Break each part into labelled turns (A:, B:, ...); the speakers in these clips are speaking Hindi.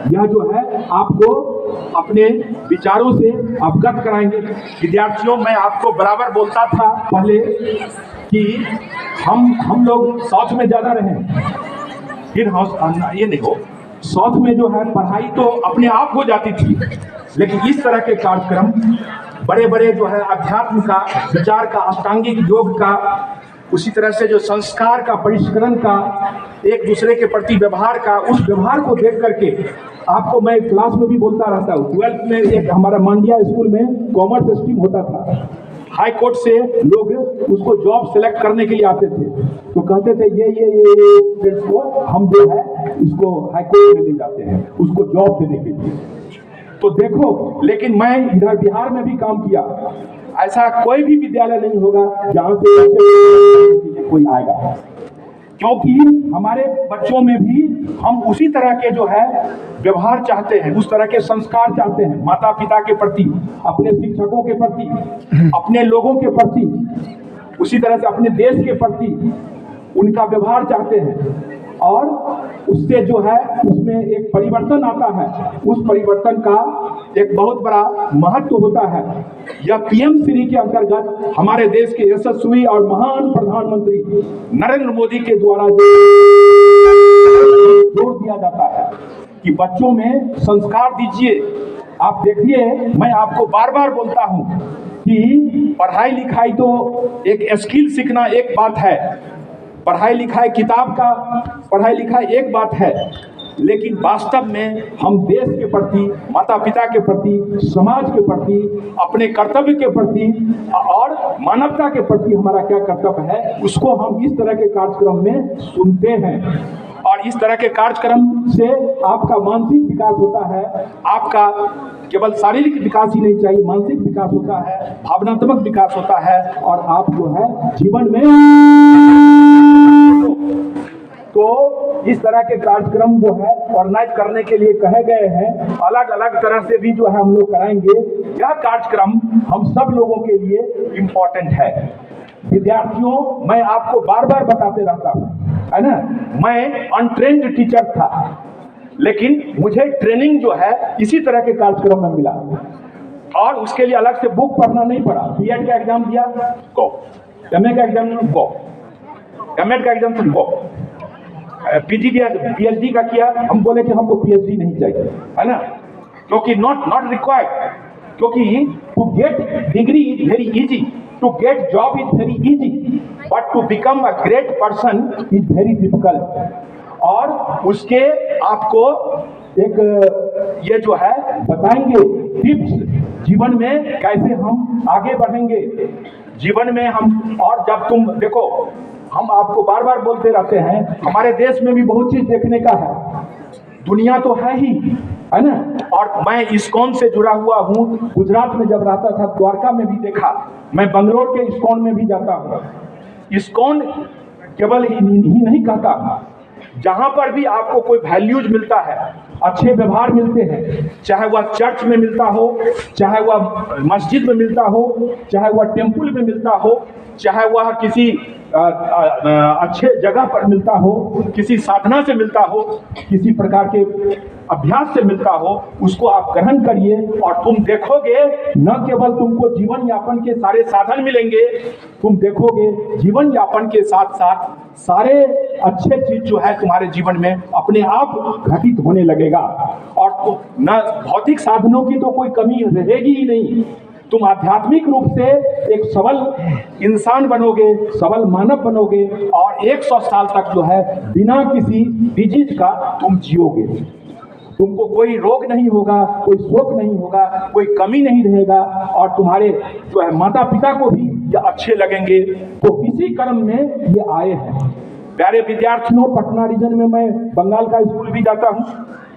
A: यह जो है आपको अपने विचारों से अवगत कराएंगे। विद्यार्थियों, मैं आपको बराबर बोलता था पहले कि हम लोग साउथ में ज़्यादा रहें, फिर ये नहीं हो, साउथ में जो है पढ़ाई तो अपने आप हो जाती थी, लेकिन इस तरह के कार्यक्रम बड़े बड़े जो है अध्यात्म का, विचार का, अष्टांगिक योग का, उसी तरह से जो संस्कार का, परिष्करण का, एक दूसरे के प्रति व्यवहार का, उस व्यवहार को देख करके आपको मैं क्लास में भी बोलता रहता हूँ। 12th में एक हमारा मांडिया स्कूल में कॉमर्स स्ट्रीम होता था। हाई कोर्ट से लोग उसको जॉब सेलेक्ट करने के लिए आते थे, तो कहते थे ये स्टूडेंट्स को हम जो है इसको हाई कोर्ट में ले जाते हैं उसको जॉब देने के लिए। तो देखो, लेकिन मैं इधर बिहार में भी काम किया, ऐसा कोई भी विद्यालय नहीं होगा जहां से कोई आएगा, क्योंकि हमारे बच्चों में भी हम उसी तरह के जो है व्यवहार चाहते हैं, उस तरह के संस्कार चाहते हैं, माता पिता के प्रति, अपने शिक्षकों के प्रति, अपने लोगों के प्रति, उसी तरह से अपने देश के प्रति उनका व्यवहार चाहते हैं। और उससे जो है उसमें एक परिवर्तन आता है, उस परिवर्तन का एक बहुत बड़ा महत्व होता है। यह पीएम श्री के अंतर्गत हमारे देश के यशस्वी और महान प्रधानमंत्री नरेंद्र मोदी के द्वारा जोर दिया जाता है कि बच्चों में संस्कार दीजिए। आप देखिए, मैं आपको बार बार बोलता हूं कि पढ़ाई लिखाई तो एक स्किल सीखना एक बात है, पढ़ाई लिखाई किताब का पढ़ाई लिखाई एक बात है, लेकिन वास्तव में हम देश के प्रति, माता पिता के प्रति, समाज के प्रति, अपने कर्तव्य के प्रति और मानवता के प्रति हमारा क्या कर्तव्य है, उसको हम इस तरह के कार्यक्रम में सुनते हैं। और इस तरह के कार्यक्रम से आपका मानसिक विकास होता है, आपका केवल शारीरिक विकास ही नहीं चाहिए, मानसिक विकास होता है, भावनात्मक विकास होता है, और आप जो है जीवन में तो इस तरह के कार्यक्रम जो है ऑर्गेनाइज करने के लिए कहे गए हैं। अलग अलग तरह से भी जो है हम लोग कराएंगे। यह कार्यक्रम हम सब लोगों के लिए इम्पोर्टेंट है। विद्यार्थियों, मैं आपको बार बार बताते रहता हूँ, है ना, मैं अनट्रेन्ड टीचर था, लेकिन मुझे ट्रेनिंग जो है इसी तरह के कार्यक्रम में मिला, और उसके लिए अलग से बुक पढ़ना नहीं पड़ा। बीएड का एग्जाम दिया, गो, एमए का एग्जाम गो, एमएड का एग्जाम तुम गो, पीएचडी का किया, हम बोले कि हमको पीएचडी नहीं चाहिए, है ना, क्योंकि नॉट रिक्वायर्ड, क्योंकि to get degree is very easy, to get job is very easy, but to become a great person is very difficult. और उसके आपको एक ये जो है बताएंगे टिप्स, जीवन में कैसे हम आगे बढ़ेंगे जीवन में हम। और जब तुम देखो, हम आपको बार बार बोलते रहते हैं, हमारे देश में भी बहुत चीज देखने का है, दुनिया तो है ही, है ना। और मैं इस्कॉन से जुड़ा हुआ हूँ, गुजरात में जब रहता था द्वारका में भी देखा, मैं बंगलोर के इस्कॉन में भी जाता हूँ। इस्कॉन केवल ही नहीं कहता, जहां पर भी आपको कोई वैल्यूज मिलता है, अच्छे व्यवहार मिलते हैं, चाहे वह चर्च में मिलता हो, चाहे वह मस्जिद में मिलता हो, चाहे वह टेम्पल में मिलता हो, चाहे वह किसी अच्छे जगह पर मिलता हो, किसी साधना से मिलता हो, किसी प्रकार के अभ्यास से मिलता हो, उसको आप ग्रहण करिए और तुम देखोगे न केवल तुमको जीवन यापन के सारे साधन मिलेंगे, तुम देखोगे जीवन यापन के साथ साथ सारे अच्छे चीज जो है तुम्हारे जीवन में अपने आप घटित होने लगेगा। और तो न भौतिक साधनों की तो कोई कमी रहेगी ही नहीं, तुम आध्यात्मिक रूप से एक सबल इंसान बनोगे, सबल मानव बनोगे, और 100 साल तक जो है बिना किसी डिजीज का तुम जियोगे। तुमको कोई रोग नहीं होगा, कोई शोक नहीं होगा, कोई कमी नहीं रहेगा, और तुम्हारे जो है माता पिता को भी ये अच्छे लगेंगे। तो इसी क्रम में ये आए हैं। प्यारे विद्यार्थियों, पटना रीजन में मैं बंगाल का स्कूल भी जाता हूँ,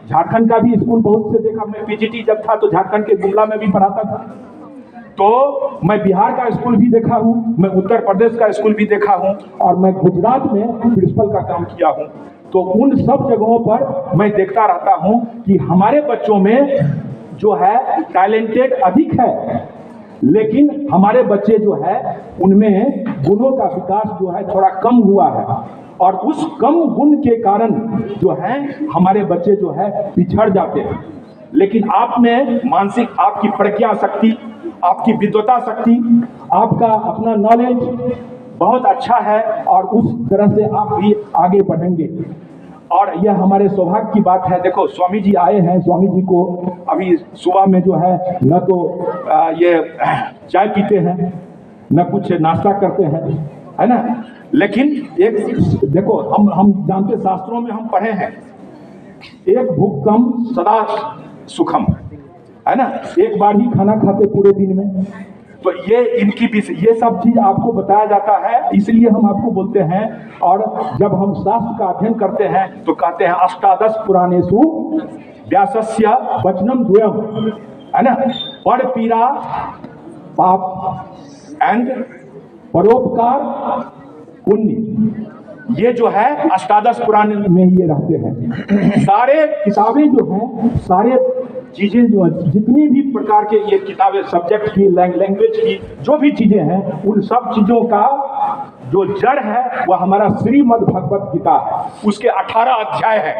A: झारखंड का भी स्कूल बहुत से देखा। मैं पीजीटी जब था तो झारखंड के गुमला में भी पढ़ाता था, तो मैं बिहार का स्कूल भी देखा हूँ, मैं उत्तर प्रदेश का स्कूल भी देखा हूँ, और मैं गुजरात में प्रिंसिपल का काम किया हूँ। तो उन सब जगहों पर मैं देखता रहता हूँ कि हमारे बच्चों में जो है टैलेंटेड अधिक है, लेकिन हमारे बच्चे जो है उनमें गुणों का विकास जो है थोड़ा कम हुआ है। और उस कम गुण के कारण जो है हमारे बच्चे जो है पिछड़ जाते हैं। लेकिन आप में मानसिक, आपकी प्रज्ञा शक्ति, आपकी विद्वता शक्ति, आपका अपना नॉलेज बहुत अच्छा है और उस तरह से आप भी आगे बढ़ेंगे। और यह हमारे सौभाग्य की बात है। देखो स्वामी जी आए हैं, स्वामी जी को अभी सुबह में जो है न तो ये चाय पीते हैं, न कुछ नाश्ता करते हैं, है ना। लेकिन एक देखो, हम जानते, शास्त्रों में हम पढ़े हैं, एक भुक्कम सदा सुखम, है ना। एक बार ही खाना खाते पूरे दिन में। तो ये इनकी भी ये सब चीज आपको बताया जाता है, इसलिए हम आपको बोलते हैं। और जब हम शास्त्र का अध्ययन करते हैं तो कहते हैं अष्टादश पुराणेषु व्यासस्य वचनम द्वयम, है ना। पर पीड़ा पाप एंड परोपकार पुण्य, ये जो है अष्टादश पुराण में ये रहते हैं। सारे किताबें जो हैं, सारे चीजें जो है, जितनी भी प्रकार के ये किताबें, सब्जेक्ट की, लैंग्वेज की जो भी चीजें हैं, उन सब चीजों का जो जड़ है वह हमारा श्रीमद् भगवत गीता है। उसके 18 अध्याय है।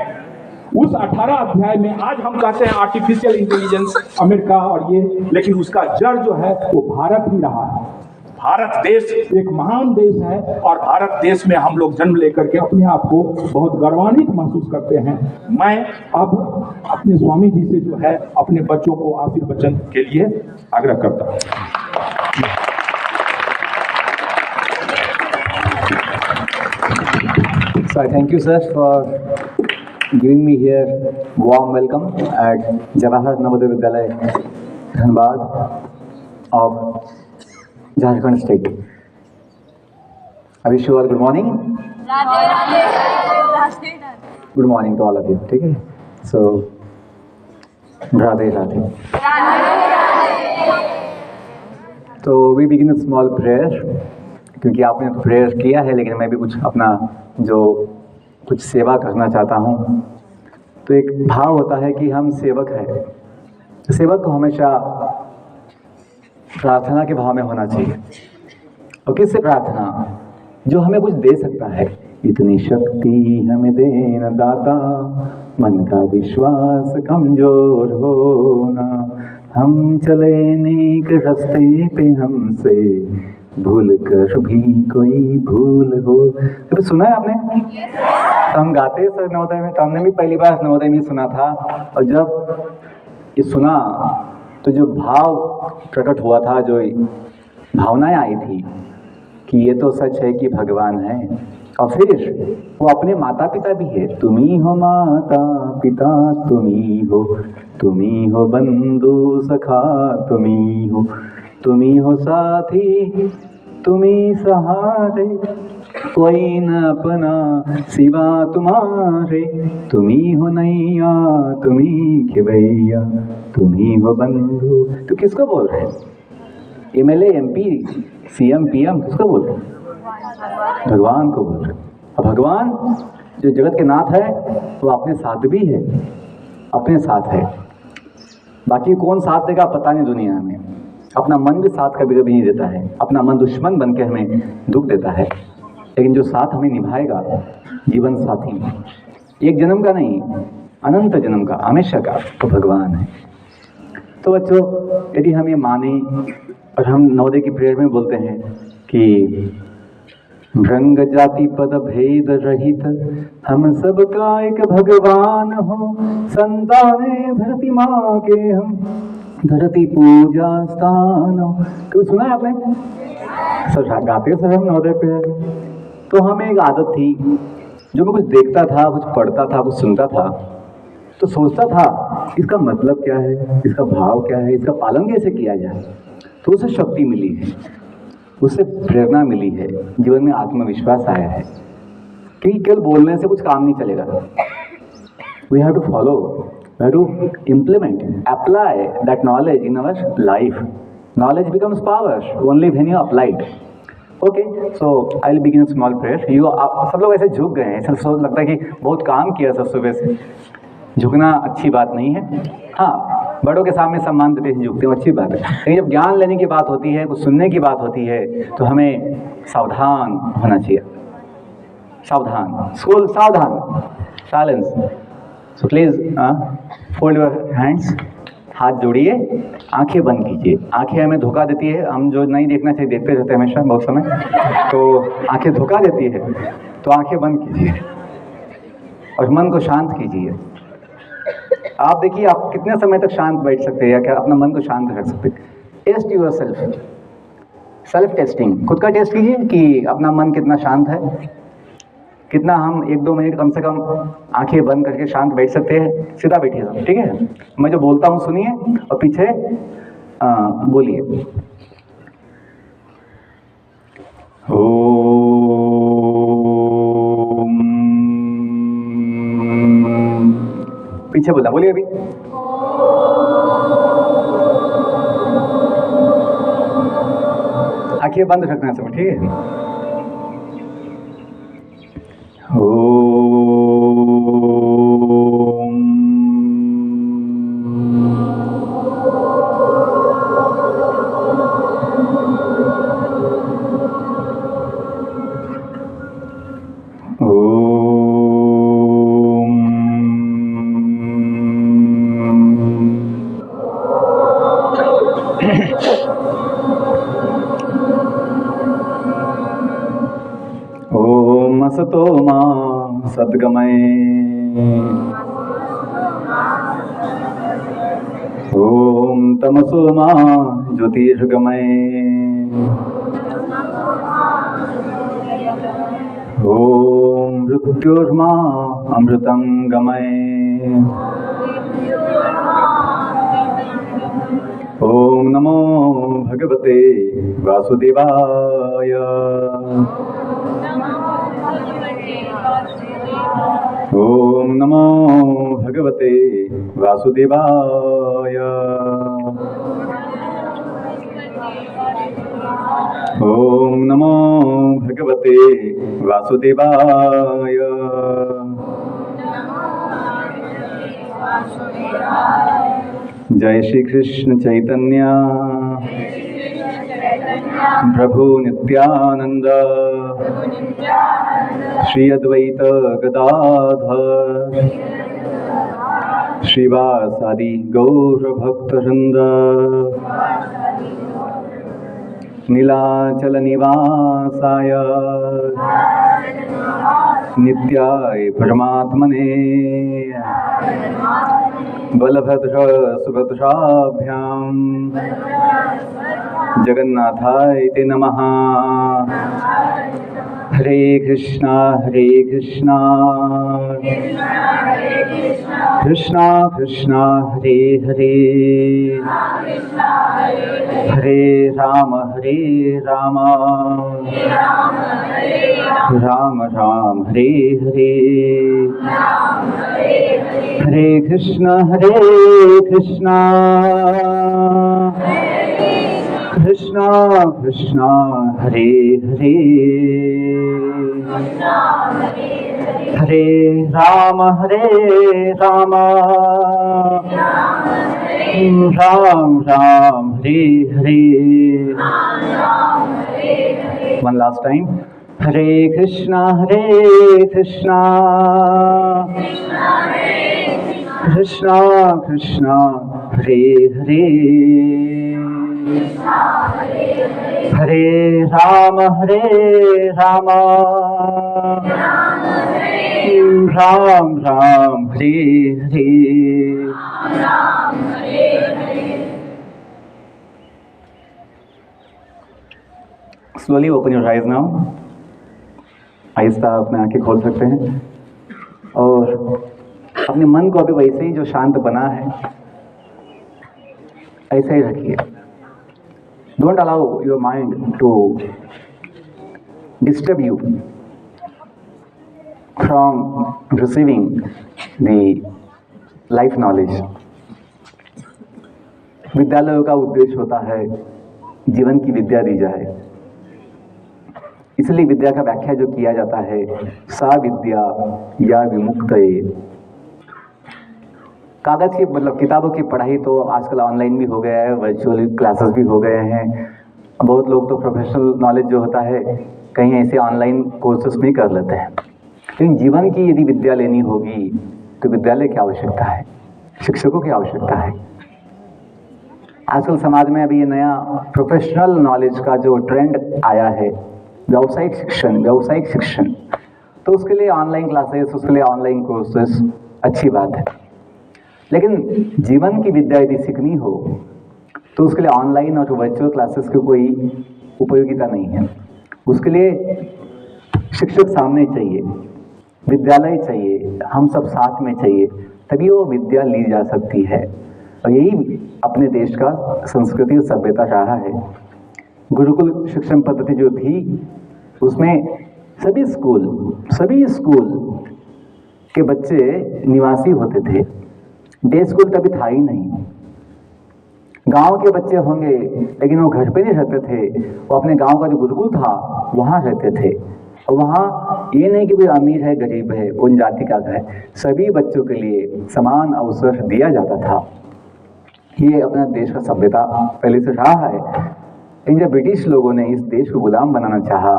A: उस 18 अध्याय में आज हम कहते हैं आर्टिफिशियल इंटेलिजेंस अमेरिका और ये, लेकिन उसका जड़ जो है वो भारत ही रहा है। भारत देश एक महान देश है और भारत देश में हम लोग जन्म लेकर के अपने आप को बहुत गौरवान्वित महसूस करते हैं। मैं अब अपने स्वामी जी से जो है अपने बच्चों को आशीर्वचन के लिए आग्रह करता हूँ।
B: So I thank you, sir, for giving me here warm welcome at Jawahar Navodaya Vidyalaya, Dhanbad of Jharkhand State. I wish you all good morning. Good morning to all of you. ठीक है? So राधे राधे. तो we begin a small prayer. क्योंकि आपने तो प्रेयर किया है, लेकिन मैं भी कुछ अपना जो कुछ सेवा करना चाहता हूँ। तो एक भाव होता है कि हम सेवक हैं। सेवक को हमेशा प्रार्थना के भाव में होना चाहिए। और किससे प्रार्थना? जो हमें कुछ दे सकता है। इतनी शक्ति हमें देना दाता, मन का विश्वास कमजोर होना, हम चले नेक रास्ते पे हमसे भूल कर भी कोई भूल हो। कभी सुना है आपने? तो हम गाते हैं सर नवोदय में, तो हमने भी पहली बार नवोदय में सुना था। और जब ये सुना तो जो भाव प्रकट हुआ था, जो भावनाएं आई थी कि ये तो सच है कि भगवान है। और फिर वो अपने माता पिता भी है। तुम्ही हो माता पिता, तुम्ही हो बंधु सखा, तुम्ही हो साथी, तुम्ही सहारे, कोई न अपना सिवा तुम्हारे, तुम्ही हो नैया, तुम्ही खेवैया, तुम्ही हो बंधु। तो किसको बोल रहे हैं? MLA, MP, CM, PM किसको बोल रहे हैं? भगवान को बोल रहे हैं। और भगवान जो जगत के नाथ है वो अपने साथ भी है, अपने साथ है। बाकी कौन साथ देगा पता नहीं दुनिया में। अपना मन भी साथ कभी कभी नहीं देता है। अपना मन दुश्मन बन के हमें दुख देता है। लेकिन जो साथ हमें निभाएगा, जीवन साथी, एक जन्म का नहीं, अनंत जन्म का, हमेशा का, तो भगवान है। तो बच्चों, यदि हम ये माने और हम नवोदय की प्रेयर में बोलते हैं कि रंग जाति पद भेद रहित हम सबका एक भगवान हो, संताने धरती माँ के हम, धरती पूजा स्थान हो। कभी सुना है आपने? सर गाते सर हम नवोदय पे। तो हमें एक आदत थी, जो मैं कुछ देखता था, कुछ पढ़ता था, कुछ सुनता था, तो सोचता था इसका मतलब क्या है, इसका भाव क्या है, इसका पालन कैसे किया जाए। तो उसे शक्ति मिली है, उससे प्रेरणा मिली है, जीवन में आत्मविश्वास आया है कि केवल बोलने से कुछ काम नहीं चलेगा। We have to follow, we have to implement, apply that knowledge in our life. Knowledge becomes power only when you apply it. Okay, so I will begin small prayer. सब लोग ऐसे झुक गए हैं, ऐसा लगता है कि बहुत काम किया सर सुबह से। झुकना अच्छी बात नहीं है। हाँ, बड़ों के सामने सम्मान देते हैं, झुकते हैं, अच्छी बात है। लेकिन जब ज्ञान लेने की बात होती है, कुछ सुनने की बात होती है, तो हमें सावधान होना चाहिए। सावधान, स्कूल सावधान, silence. So please fold your hands, हाथ जोड़िए, आंखें बंद कीजिए। आंखें हमें धोखा देती है, हम जो नहीं देखना चाहिए देखते रहते हैं हमेशा बहुत समय, तो आंखें धोखा देती है, तो आंखें बंद कीजिए और मन को शांत कीजिए। आप देखिए आप कितने समय तक शांत बैठ सकते हैं या क्या अपना मन को शांत रख सकते हैं। Test yourself, self testing, खुद का टेस्ट कीजिए कि अपना मन कितना शांत है, कितना हम 1-2 मिनट कम से कम आंखें बंद करके शांत बैठ सकते हैं। सीधा बैठिए सब, ठीक है। मैं जो बोलता हूँ सुनिए और पीछे बोलिए। पीछे बोलना, बोलिए अभी। आंखें बंद रखना सब, ठीक है। ओम असतो मा सद्गमय, ओम तमसो मा ज्योतिर्गमय, ओम मृत्युर्मा अमृतं गमय, ओम नमो भगवते वासुदेवाय, ओम नमो भगवते वासुदेवाय, ओम नमो भगवते वासुदेवाय। जय श्री कृष्ण चैतन्य प्रभु नित्यानंद, श्री अद्वैत गदाधर, श्रीवासादि गौर भक्तवृंद, नीलाचल निवासाय नित्याय परमात्मने बलभद्र सुभद्राभ्यां जगन्नाथाय ते नमः। हरे कृष्णा कृष्णा कृष्णा हरे हरे, हरे राम राम राम हरे हरे, हरे कृष्णा कृष्णा कृष्णा हरे हरे, हरे राम राम राम हरे हरे। वन लास्ट टाइम, हरे कृष्णा कृष्णा कृष्णा हरे हरे, हरे राम राम राम राम हरे हरे। Slowly open your eyes now. आहिस्ता अपने आंखें खोल सकते हैं और अपने मन को अभी वैसे ही जो शांत बना है ऐसे ही रखिए। Don't allow your mind to disturb you from receiving the life knowledge. विद्यालयों का उद्देश्य होता है जीवन की विद्या दी जाए, इसलिए विद्या का व्याख्या जो किया जाता है सा विद्या या विमुक्तये। कागज की मतलब किताबों की पढ़ाई तो आजकल ऑनलाइन भी हो गया है, वर्चुअल क्लासेस भी हो गए हैं। बहुत लोग तो प्रोफेशनल नॉलेज जो होता है कहीं ऐसे ऑनलाइन कोर्सेस भी कर लेते हैं। लेकिन जीवन की यदि विद्या लेनी होगी तो विद्यालय की आवश्यकता है, शिक्षकों की आवश्यकता है। आजकल समाज में अभी ये नया प्रोफेशनल नॉलेज का जो ट्रेंड आया है, व्यावसायिक शिक्षण, तो उसके लिए ऑनलाइन क्लासेस, उसके लिए ऑनलाइन कोर्सेस अच्छी बात है। लेकिन जीवन की विद्या यदि सीखनी हो तो उसके लिए ऑनलाइन और वर्चुअल क्लासेस की कोई उपयोगिता नहीं है। उसके लिए शिक्षक सामने चाहिए, विद्यालय चाहिए, हम सब साथ में चाहिए, तभी वो विद्या ली जा सकती है। और यही अपने देश का संस्कृति और सभ्यता रहा है। गुरुकुल शिक्षण पद्धति जो थी उसमें सभी स्कूल के बच्चे निवासी होते थे। डे स्कूल तभी था ही नहीं। गांव के बच्चे होंगे लेकिन वो घर पे नहीं रहते थे, वो अपने गांव का जो गुरुकुल था वहाँ रहते थे। और वहाँ ये नहीं कि कोई अमीर है गरीब है, कौन जाति का है, सभी बच्चों के लिए समान अवसर दिया जाता था। ये अपना देश का सभ्यता पहले से रहा है। लेकिन जब ब्रिटिश लोगों ने इस देश को गुलाम बनाना चाहा,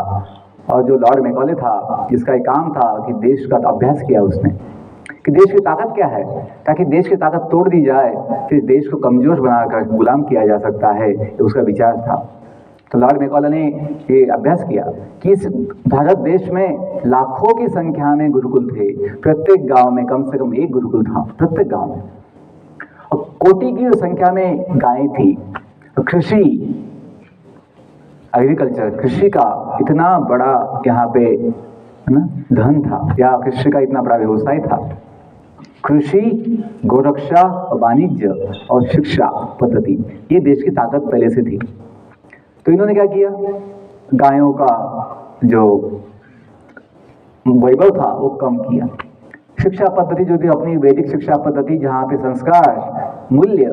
B: और जो लॉर्ड मैकॉले था जिसका एक काम था कि देश का अभ्यास किया उसने कि देश की ताकत क्या है, ताकि देश की ताकत तोड़ दी जाए, फिर देश को कमजोर बनाकर गुलाम किया जा सकता है, ये उसका विचार था। तो लॉर्ड मैकॉले ने ये अभ्यास किया कि इस भारत देश में लाखों की संख्या में गुरुकुल थे, प्रत्येक गांव में कम से कम एक गुरुकुल था, प्रत्येक गांव में, और कोटि की संख्या में गायें थी। कृषि, एग्रीकल्चर, कृषि का इतना बड़ा यहाँ पे है ना धन था, या कृषि का इतना बड़ा व्यवसाय था। कृषि, गोरक्षा, वाणिज्य और शिक्षा पद्धति, ये देश की ताकत पहले से थी। तो इन्होंने क्या किया, गायों का जो वैभव था वो कम किया। शिक्षा पद्धति जो थी अपनी वैदिक शिक्षा पद्धति, जहाँ पे संस्कार, मूल्य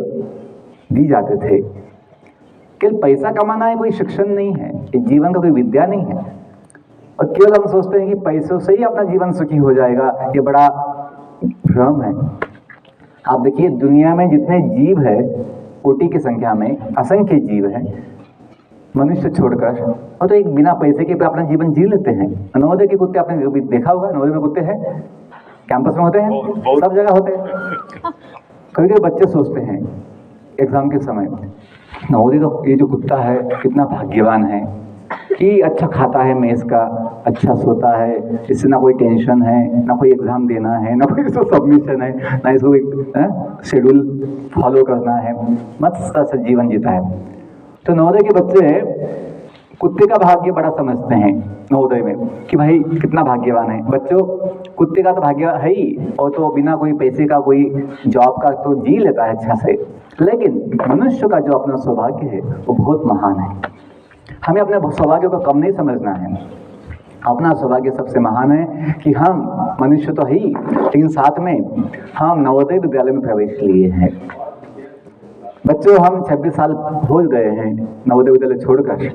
B: दी जाते थे। केवल पैसा कमाना है कोई शिक्षण नहीं है, ये जीवन का कोई विद्या नहीं है। और केवल हम सोचते हैं कि पैसों से ही अपना जीवन सुखी हो जाएगा, ये बड़ा भ्रम है। आप देखिए दुनिया में जितने जीव है, कोटि की संख्या में असंख्य जीव है, मनुष्य छोड़कर, और तो एक बिना पैसे के पे अपना जीवन जी लेते हैं। नवोदय के कुत्ते आपने देखा होगा, नवोदय में कुत्ते हैं, कैंपस में होते हैं, सब जगह होते हैं। कभी कभी बच्चे सोचते हैं एग्जाम के समय, नवोदय का ये जो कुत्ता है कितना भाग्यवान है कि अच्छा खाता है मेस का, अच्छा सोता है, इससे ना कोई टेंशन है, ना कोई एग्जाम देना है, ना कोई इसको सबमिशन है, ना इसको एक शेड्यूल फॉलो करना है, मस्त सा जीवन जीता है। तो नवोदय के बच्चे कुत्ते का भाग्य बड़ा समझते हैं नवोदय में कि भाई कितना भाग्यवान है। बच्चों, कुत्ते का तो भाग्य है ही, और तो बिना कोई पैसे का, कोई जॉब का तो जी लेता है अच्छा से। लेकिन मनुष्य का जो अपना सौभाग्य है वो बहुत महान है। हमें अपने सौभाग्य को कम नहीं समझना है। अपना सौभाग्य सबसे महान है कि हम मनुष्य तो ही, लेकिन साथ में हम नवोदय विद्यालय में प्रवेश लिए हैं। बच्चों, हम 26 साल हो गए हैं नवोदय विद्यालय छोड़कर,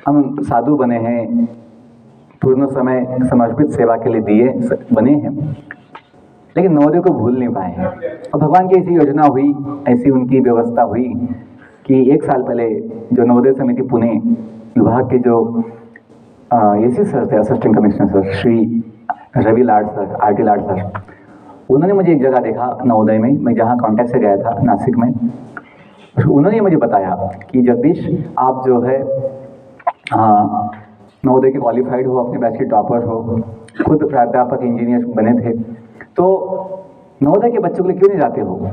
B: हम साधु बने हैं, पूर्ण समय समर्पित सेवा के लिए दिए बने हैं, लेकिन नवोदय को भूल नहीं पाए हैं। और भगवान की ऐसी योजना हुई, ऐसी उनकी व्यवस्था हुई कि 1 साल पहले जो नवोदय समिति पुणे विभाग के जो एसी सर थे, assistant commissioner sir Shri Ravi Lad sir, RT लाड सर, उन्होंने मुझे एक जगह देखा नवोदय में, मैं जहाँ कॉन्टैक्ट से गया था नासिक में। उन्होंने मुझे बताया कि जगदीश, आप जो है नवोदय के क्वालिफाइड हो, अपने बैच के टॉपर हो, खुद प्राध्यापक इंजीनियर बने थे, तो नवोदय के बच्चों के लिए क्यों नहीं जाते हो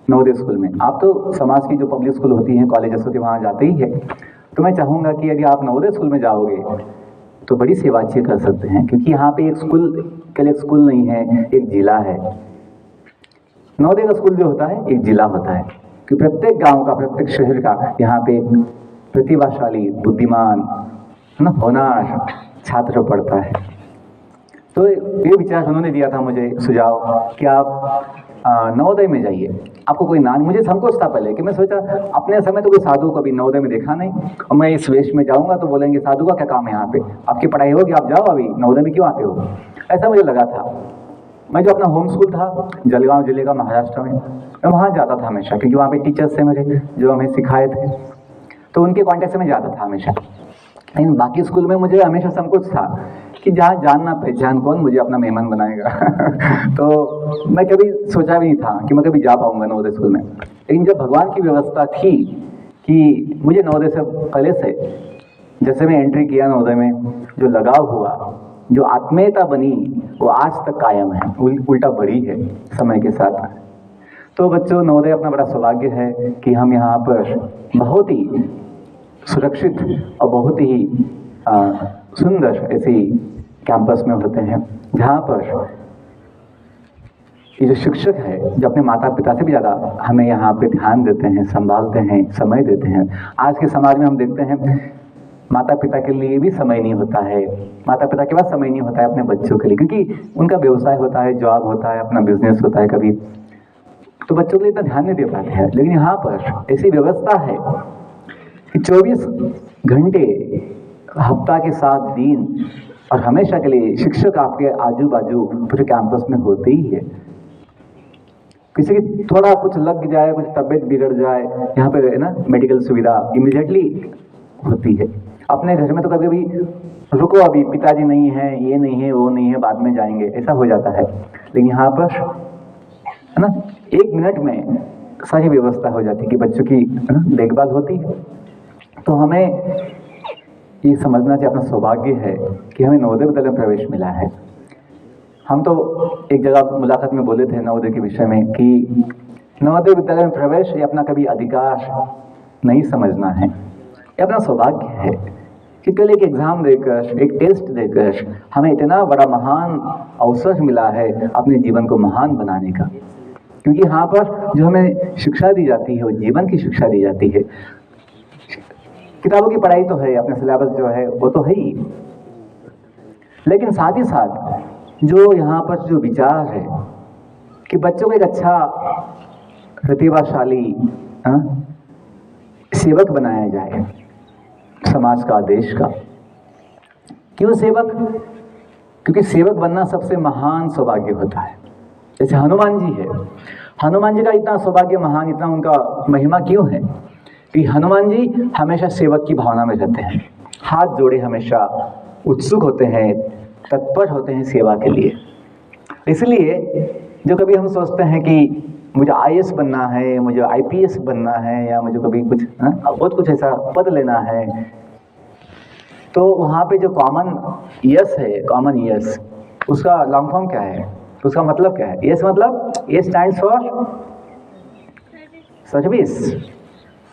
B: नवोदय स्कूल में? आप तो समाज की जो पब्लिक स्कूल होती हैं, कॉलेजेस होती हैं, वहाँ जाते ही है। तो मैं चाहूँगा कि यदि आप नवोदय स्कूल में जाओगे तो बड़ी सेवा अच्छी कर सकते हैं, क्योंकि यहाँ पे एक स्कूल के लिए स्कूल नहीं है, एक जिला है। नवोदय का स्कूल जो होता है एक जिला होता है, कि प्रत्येक गांव का, प्रत्येक शहर का यहाँ पे प्रतिभाशाली, बुद्धिमान, है ना, होनहार छात्र पढ़ता है। तो ये विचार उन्होंने दिया था मुझे सुझाव कि आप नवोदय में जाइए। आपको कोई मुझे संकोच था पहले कि मैं सोचा अपने समय तो कोई साधु कभी नवोदय में देखा नहीं, और मैं इस वेश में जाऊंगा तो बोलेंगे साधु का क्या काम है यहाँ पे, आपकी पढ़ाई होगी, आप जाओ, अभी नवोदय में क्यों आते हो, ऐसा मुझे लगा था। मैं जो अपना होम स्कूल था जलगांव जिले का, महाराष्ट्र में, मैं वहाँ जाता था हमेशा, क्योंकि वहाँ पे टीचर्स थे मेरे जो हमें सिखाए थे, तो उनके कॉन्टेक्ट से मैं जाता था हमेशा। लेकिन बाकी स्कूल में मुझे हमेशा संकोच था कि जहाँ जानना पहचान कौन मुझे अपना मेहमान बनाएगा। तो मैं कभी सोचा भी नहीं था कि मैं कभी जा पाऊंगा नवोदय स्कूल में, लेकिन जब भगवान की व्यवस्था थी कि मुझे नवोदय से पहले से, जैसे मैं एंट्री किया नवोदय में, जो लगाव हुआ, जो आत्मीयता बनी, वो आज तक कायम है, उल्टा बढ़ी है समय के साथ। तो बच्चों, नवोदय अपना बड़ा सौभाग्य है कि हम यहाँ पर बहुत ही सुरक्षित और बहुत ही सुंदर ऐसी कैंपस में होते हैं, जहाँ पर ये जो शिक्षक है, जो अपने माता पिता से भी ज़्यादा हमें यहाँ पे ध्यान देते हैं, संभालते हैं, समय देते हैं। आज के समाज में हम देखते हैं माता पिता के लिए भी समय नहीं होता है, माता पिता के पास समय नहीं होता है अपने बच्चों के लिए, क्योंकि उनका व्यवसाय होता है, जॉब होता है, अपना बिजनेस होता है कभी, तो बच्चों के लिए इतना ध्यान नहीं दे पाते हैं। लेकिन यहाँ पर ऐसी व्यवस्था है कि 24 घंटे, हफ्ता के 7 दिन और हमेशा के लिए शिक्षक आपके आजू बाजू पूरे कैंपस में होते ही है। किसी की थोड़ा कुछ लग जाए, कुछ तबीयत बिगड़ जाए, यहाँ पे है ना मेडिकल सुविधा इमीडिएटली होती है। अपने घर में तो कभी भी रुको, अभी पिताजी नहीं है, ये नहीं है, वो नहीं है, बाद में जाएंगे, ऐसा हो जाता है। लेकिन यहाँ पर है ना 1 मिनट में सारी व्यवस्था हो जाती है कि बच्चों की है ना देखभाल होती है। तो हमें ये समझना चाहिए, अपना सौभाग्य है कि हमें नवोदय विद्यालय में प्रवेश मिला है। हम तो एक जगह मुलाकात में बोले थे नवोदय के विषय में कि नवोदय विद्यालय में प्रवेश ये अपना कभी अधिकार नहीं समझना है, ये अपना सौभाग्य है कि कल एक एग्जाम देकर, एक टेस्ट देकर हमें इतना बड़ा महान अवसर मिला है अपने जीवन को महान बनाने का। क्योंकि यहाँ पर जो हमें शिक्षा दी जाती है वो जीवन की शिक्षा दी जाती है। किताबों की पढ़ाई तो है, अपने सिलेबस जो है वो तो है ही, लेकिन साथ ही साथ जो यहाँ पर जो विचार है कि बच्चों को एक अच्छा प्रतिभाशाली सेवक बनाया जाए समाज का, देश का। क्यों सेवक? क्योंकि सेवक बनना सबसे महान सौभाग्य होता है। जैसे हनुमान जी है, हनुमान जी का इतना सौभाग्य महान, इतना उनका महिमा क्यों है कि हनुमान जी हमेशा सेवक की भावना में रहते हैं, हाथ जोड़े हमेशा उत्सुक होते हैं, तत्पर होते हैं सेवा के लिए। इसलिए जो कभी हम सोचते हैं कि मुझे IAS बनना है, मुझे IPS बनना है, या मुझे कभी कुछ बहुत कुछ ऐसा पद लेना है, तो वहाँ पे जो कॉमन यस है, कॉमन यस, उसका लॉन्ग फॉर्म क्या है, उसका मतलब क्या है? यस मतलब ए स्टैंड्स फॉर सर्विस।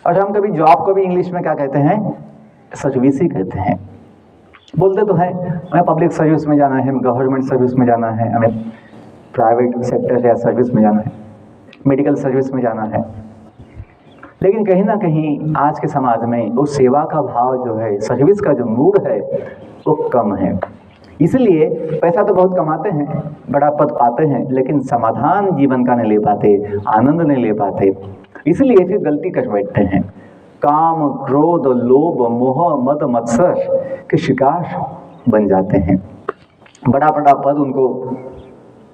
B: और हम कभी जॉब को भी इंग्लिश में क्या कहते हैं? सर्विस ही कहते हैं। बोलते तो है हमें पब्लिक सर्विस में जाना है, हमें गवर्नमेंट सर्विस में जाना है, हमें प्राइवेट सेक्टर या सर्विस में जाना है, मेडिकल सर्विस में जाना है, लेकिन कहीं ना कहीं आज के समाज में वो सेवा का भाव जो है, सर्विस का जो मूड है वो कम है। इसलिए पैसा तो बहुत कमाते हैं, बड़ा पद पाते हैं, लेकिन समाधान जीवन का नहीं ले पाते, आनंद नहीं ले पाते। इसलिए फिर गलती कर बैठते हैं, काम, क्रोध, लोभ, मोह, मद, मत्सर के शिकार बन जाते हैं। बड़ा बड़ा पद उनको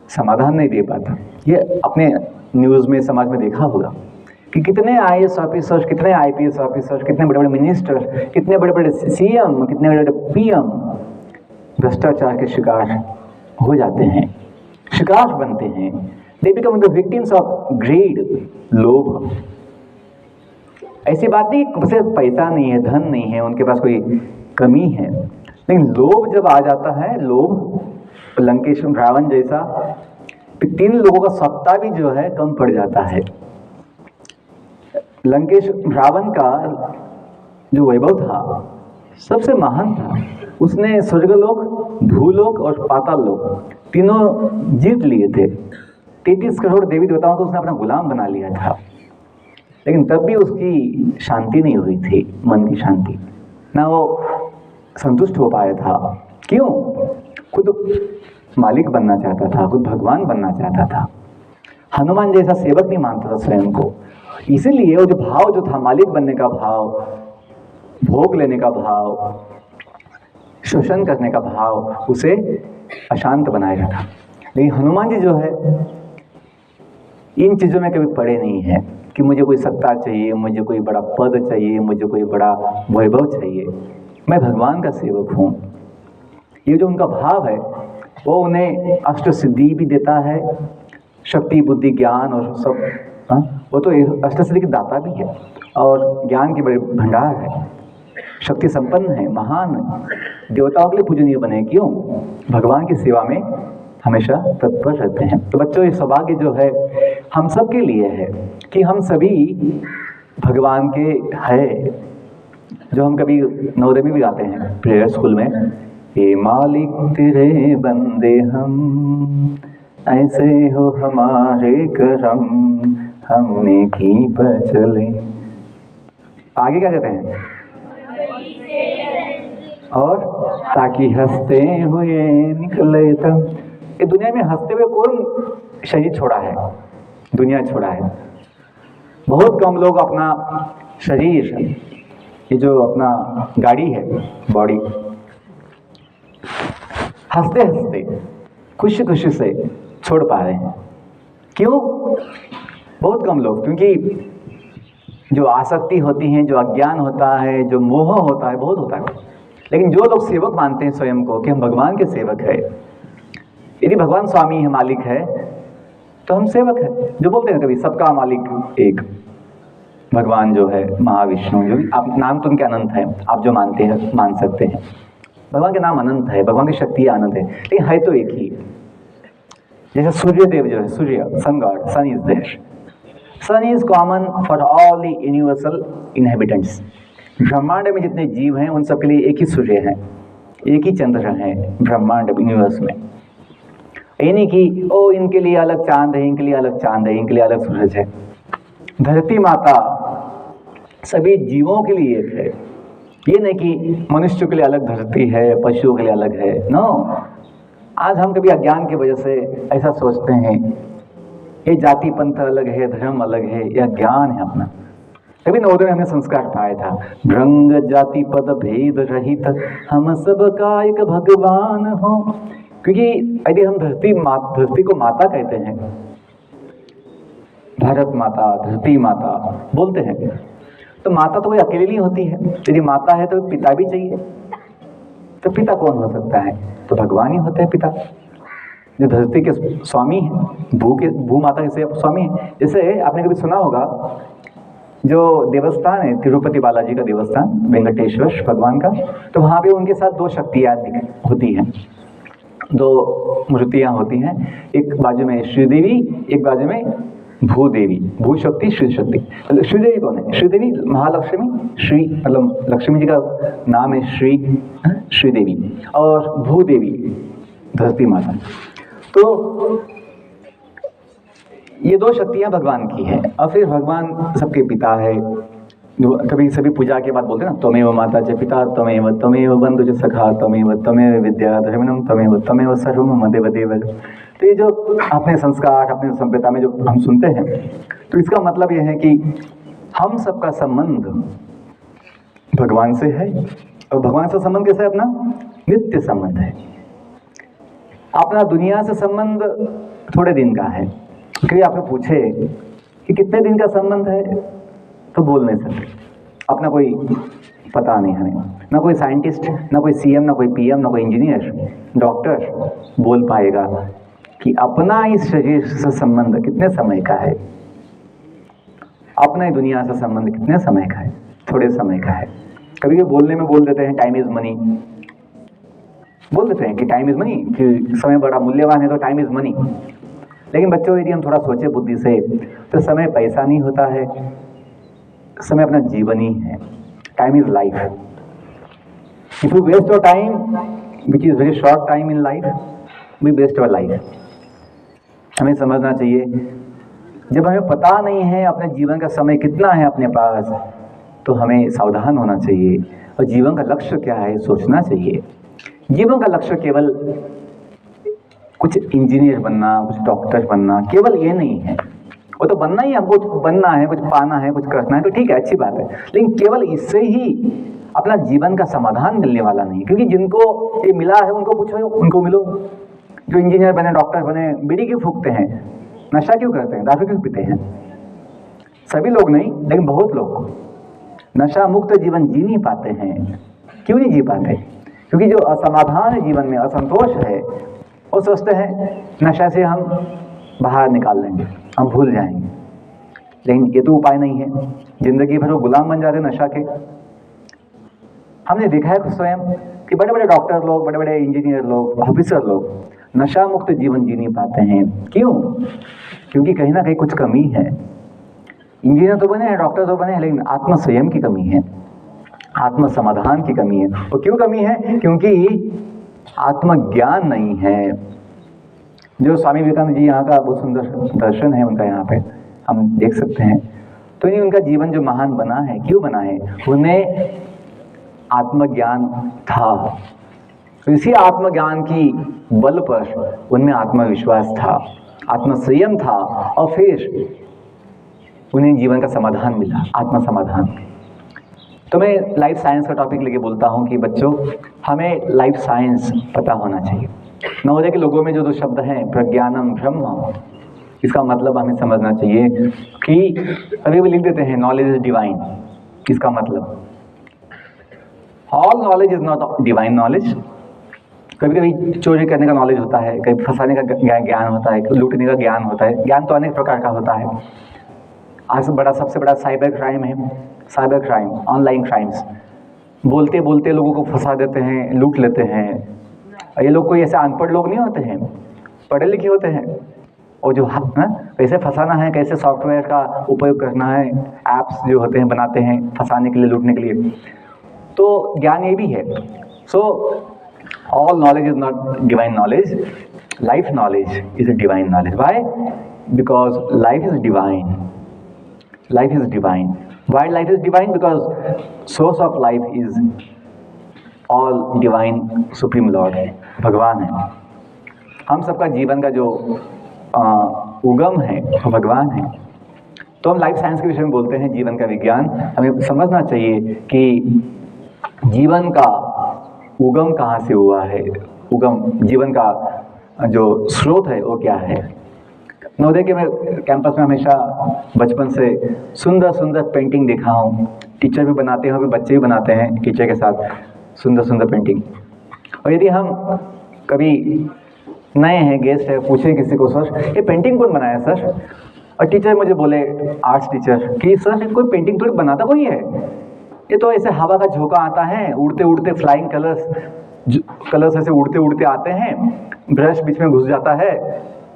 B: समाधान नहीं दे पाता। ये अपने न्यूज़ में, समाज में देखा होगा कि कितने IAS ऑफिसर्स, कितने IPS ऑफिसर्स, कितने बड़े बड़े मिनिस्टर, कितने बड़े बड़े CM, कितने बड़े बड़े PM भ्रष्टाचार के शिकार हो जाते हैं, शिकार बनते हैं। They become the victims of greed, लोभ। ऐसी बात नहीं कि सिर्फ पैसा नहीं है, धन नहीं है, उनके पास कोई कमी है, लेकिन लोभ जब आ जाता है, लोभ, लंकेश रावण जैसा, 3 लोगों का सत्ता भी जो है कम पड़ जाता है। लंकेश रावण का जो वैभव था सबसे महान था, उसने स्वर्गलोक, भूलोक और पाताल लोक तीनों जीत लिए थे। 33 करोड़ देवी देवताओं को उसने अपना गुलाम बना लिया था, लेकिन तब भी उसकी शांति नहीं हुई थी, मन की शांति, ना वो संतुष्ट हो पाया था। क्यों? खुद मालिक बनना चाहता था, खुद भगवान बनना चाहता था। हनुमान जैसा सेवक नहीं मानता था स्वयं को। इसीलिए वो जो भाव जो था, मालिक बनने का भाव, भोग लेने का भाव, शोषण करने का भाव, उसे अशांत बनाए रखा। लेकिन हनुमान जी जो है इन चीज़ों में कभी पड़े नहीं है कि मुझे कोई सत्ता चाहिए, मुझे कोई बड़ा पद चाहिए, मुझे कोई बड़ा वैभव चाहिए। मैं भगवान का सेवक हूँ, ये जो उनका भाव है वो उन्हें अष्ट सिद्धि भी देता है, शक्ति बुद्धि ज्ञान और सब। हाँ, वो तो अष्ट सिद्धि के दाता भी है और ज्ञान के बड़े भंडार है, शक्ति संपन्न है, महान है, देवताओं के लिए पूजनीय बने। क्यों? भगवान की सेवा में हमेशा तत्पर रहते हैं। तो बच्चों, ये सौभाग्य जो है हम सब के लिए है कि हम सभी भगवान के है। जो हम कभी नवोदय में भी गाते हैं प्रेयर स्कूल में, हे मालिक तेरे बंदे हम, ऐसे हो हमारे करम, हमने की पर चले। आगे क्या कहते हैं? और ताकि हंसते हुए निकले तम। ये दुनिया में हंसते हुए कौन शरीर छोड़ा है? दुनिया छोड़ा है। बहुत कम लोग अपना शरीर, ये जो अपना गाड़ी है, बॉडी, हंसते हंसते खुशी खुशी से छोड़ पा रहे हैं। क्यों? बहुत कम लोग, क्योंकि जो आसक्ति होती है, जो अज्ञान होता है, जो मोह होता है, बहुत होता है। लेकिन जो लोग सेवक मानते हैं स्वयं को कि हम भगवान के सेवक हैं, यदि भगवान स्वामी है, मालिक है, तो हम सेवक हैं। जो बोलते हैं कभी सबका मालिक एक, भगवान जो है महाविष्णु, जो भी आप नाम तो उनके अनंत है, आप जो मानते हैं मान सकते हैं। भगवान के नाम अनंत है, भगवान की शक्ति अनंत है, लेकिन है तो एक ही। जैसे सूर्य देव जो है, Surya, sun god, sun is there. Sun is common for all the universal inhabitants. ब्रह्मांड में जितने जीव हैं उन सबके लिए एक ही सूर्य है, एक ही चंद्र है ब्रह्मांड यूनिवर्स में। ये नहीं कि ओ इनके लिए अलग चांद है, इनके लिए अलग चांद है, इनके लिए अलग सूरज है। धरती माता सभी जीवों के लिए एक है। ये नहीं कि मनुष्य के लिए अलग धरती है, पशुओं के लिए अलग है। नो, आज हम कभी अज्ञान की वजह से ऐसा सोचते हैं ये जाति पंथ अलग है, धर्म अलग है, यह ज्ञान है अपना। कभी नवोदय में हमने संस्कार पाया था, भ्रंग जाति पद भेद रहित हम सब का एक भगवान हो। क्योंकि यदि हम धरती को माता कहते हैं, भारत माता, धरती माता बोलते हैं, तो माता तो कोई अकेली नहीं होती है। यदि माता है तो पिता भी चाहिए। तो पिता कौन हो सकता है? तो भगवान ही होते हैं पिता, जो धरती के स्वामी हैं, भू माता के स्वामी हैं। जैसे आपने कभी सुना होगा, जो देवस्थान है तिरुपति बालाजी का देवस्थान, वेंकटेश्वर भगवान का, तो वहाँ पे उनके साथ दो शक्तियाँ होती हैं, दो मूर्तियाँ होती हैं। एक बाजू में श्रीदेवी, एक बाजू में भूदेवी, भू शक्ति, श्री शक्ति। श्रीदेवी कौन है? श्रीदेवी महालक्ष्मी, श्री मतलब लक्ष्मी जी का नाम है श्रीदेवी, और भूदेवी धरती माता। तो ये दो शक्तियां भगवान की हैं। और फिर भगवान सबके पिता है। जो कभी सभी पूजा के बाद बोलते हैं ना, त्वमेव माता च पिता त्वमेव बंधु च सखा त्वमेव विद्या धर्मिणम त्वमेव सर्वम मम देव देव। तो ये जो अपने संस्कार, अपने सभ्यता में जो हम सुनते हैं, तो इसका मतलब ये है कि हम सबका संबंध भगवान से है। और भगवान से संबंध कैसे है? अपना नित्य संबंध है। अपना दुनिया से संबंध थोड़े दिन का है। क्योंकि आपको पूछे कि कितने दिन का संबंध है, तो बोल नहीं सकते। अपना कोई पता नहीं हमें, ना कोई साइंटिस्ट, ना कोई सीएम, ना कोई पीएम, ना कोई इंजीनियर, डॉक्टर बोल पाएगा कि अपना इस शरीर से संबंध कितने समय का है, अपना ही दुनिया से संबंध कितने समय का है, थोड़े समय का है। कभी बोलने में बोल देते हैं टाइम इज मनी, बोल देते हैं कि टाइम इज मनी, कि समय बड़ा मूल्यवान है तो टाइम इज मनी। लेकिन बच्चों, यदि हम थोड़ा सोचे बुद्धि से, तो समय पैसा नहीं होता है, समय अपना जीवन ही है। Time is life. If you waste your time which is very short time in life, we waste your life. हमें समझना चाहिए, जब हमें पता नहीं है अपने जीवन का समय कितना है अपने पास, तो हमें सावधान होना चाहिए। और जीवन का लक्ष्य क्या है सोचना चाहिए। जीवन का लक्ष्य केवल कुछ इंजीनियर बनना, कुछ डॉक्टर बनना, केवल ये नहीं है। वो तो बनना ही, हमको कुछ बनना है, कुछ पाना है, कुछ करना है, तो ठीक है, अच्छी बात है। लेकिन केवल इससे ही अपना जीवन का समाधान मिलने वाला नहीं। क्योंकि जिनको ये मिला है उनको पूछो, उनको मिलो। जो इंजीनियर बने, डॉक्टर बने, बीड़ी क्यों फूकते हैं, नशा क्यों करते हैं, दारू क्यों पीते हैं? सभी लोग नहीं, लेकिन बहुत लोग नशा मुक्त जीवन जी नहीं पाते हैं। क्यों नहीं जी पाते? क्योंकि जो असमाधान है जीवन में, असंतोष है, वो सोचते हैं नशा से हम बाहर निकाल लेंगे, हम भूल जाएंगे। लेकिन ये तो उपाय नहीं है, जिंदगी भर वो गुलाम बन जाते नशा के। हमने देखा है खुद स्वयं कि बड़े बड़े डॉक्टर लोग, बड़े बड़े इंजीनियर लोग, ऑफिसर लोग नशा मुक्त जीवन जी नहीं पाते हैं। क्यों? क्योंकि कहीं ना कहीं कुछ कमी है। इंजीनियर तो बने हैं, डॉक्टर तो बने हैं, लेकिन आत्म संयम की कमी है, आत्म समाधान की कमी है। और क्यों कमी है? क्योंकि आत्मज्ञान नहीं है। जो स्वामी विवेकानंद जी यहाँ का बहुत सुंदर दर्शन है उनका, यहाँ पे हम देख सकते हैं। तो ये उनका जीवन जो महान बना है, क्यों बना है? उन्हें आत्मज्ञान था। तो इसी आत्मज्ञान की बल पर उनमें आत्मविश्वास था, आत्मसंयम था, और फिर उन्हें जीवन का समाधान मिला, आत्म समाधान। तो मैं लाइफ साइंस का टॉपिक लेके बोलता हूँ कि बच्चों, हमें लाइफ साइंस पता होना चाहिए। नवोदय के लोगों में जो दो शब्द हैं, प्रज्ञानम ब्रह्म, इसका मतलब हमें समझना चाहिए कि अभी भी लिख देते हैं नॉलेज इज डिवाइन। इसका मतलब all knowledge is not divine knowledge. कभी कभी चोरी करने का नॉलेज होता है, कभी फंसाने का ज्ञान होता है, लूटने का ज्ञान होता है। ज्ञान तो अनेक प्रकार का होता है। आज सबसे बड़ा साइबर क्राइम है, साइबर क्राइम, ऑनलाइन क्राइम्स। बोलते बोलते लोगों को फंसा देते हैं, लूट लेते हैं। ये लोग कोई ऐसे अनपढ़ लोग नहीं होते हैं, पढ़े लिखे होते हैं। और जो कैसे फंसाना है, कैसे सॉफ्टवेयर का उपयोग करना है, ऐप्स जो होते हैं बनाते हैं फंसाने के लिए, लूटने के लिए, तो ज्ञान ये भी है। So all knowledge is not divine knowledge, life knowledge is a divine knowledge. Why? Because life is divine, life is divine. Why life is divine? Because source of life is all divine supreme lord है, भगवान है। हम सबका जीवन का जो उगम है वो भगवान है। तो हम लाइफ साइंस के विषय में बोलते हैं, जीवन का विज्ञान। हमें समझना चाहिए कि जीवन का उगम कहाँ से हुआ है, उगम जीवन का जो स्रोत है वो क्या है। नवोदय के मैं कैंपस में हमेशा बचपन से सुंदर सुंदर पेंटिंग देखा हूँ। टीचर भी बनाते हैं, अभी बच्चे भी बनाते हैं टीचर के साथ सुंदर सुंदर पेंटिंग। और यदि हम कभी नए हैं, गेस्ट है, पूछें किसी को, सर ये पेंटिंग कौन बनाया सर? और टीचर मुझे बोले, आर्ट्स टीचर, कि सर कोई पेंटिंग थोड़ी बनाता कोई है, ये तो ऐसे हवा का झोंका आता है, उड़ते उड़ते फ्लाइंग कलर्स ऐसे उड़ते उड़ते आते हैं, ब्रश बीच में घुस जाता है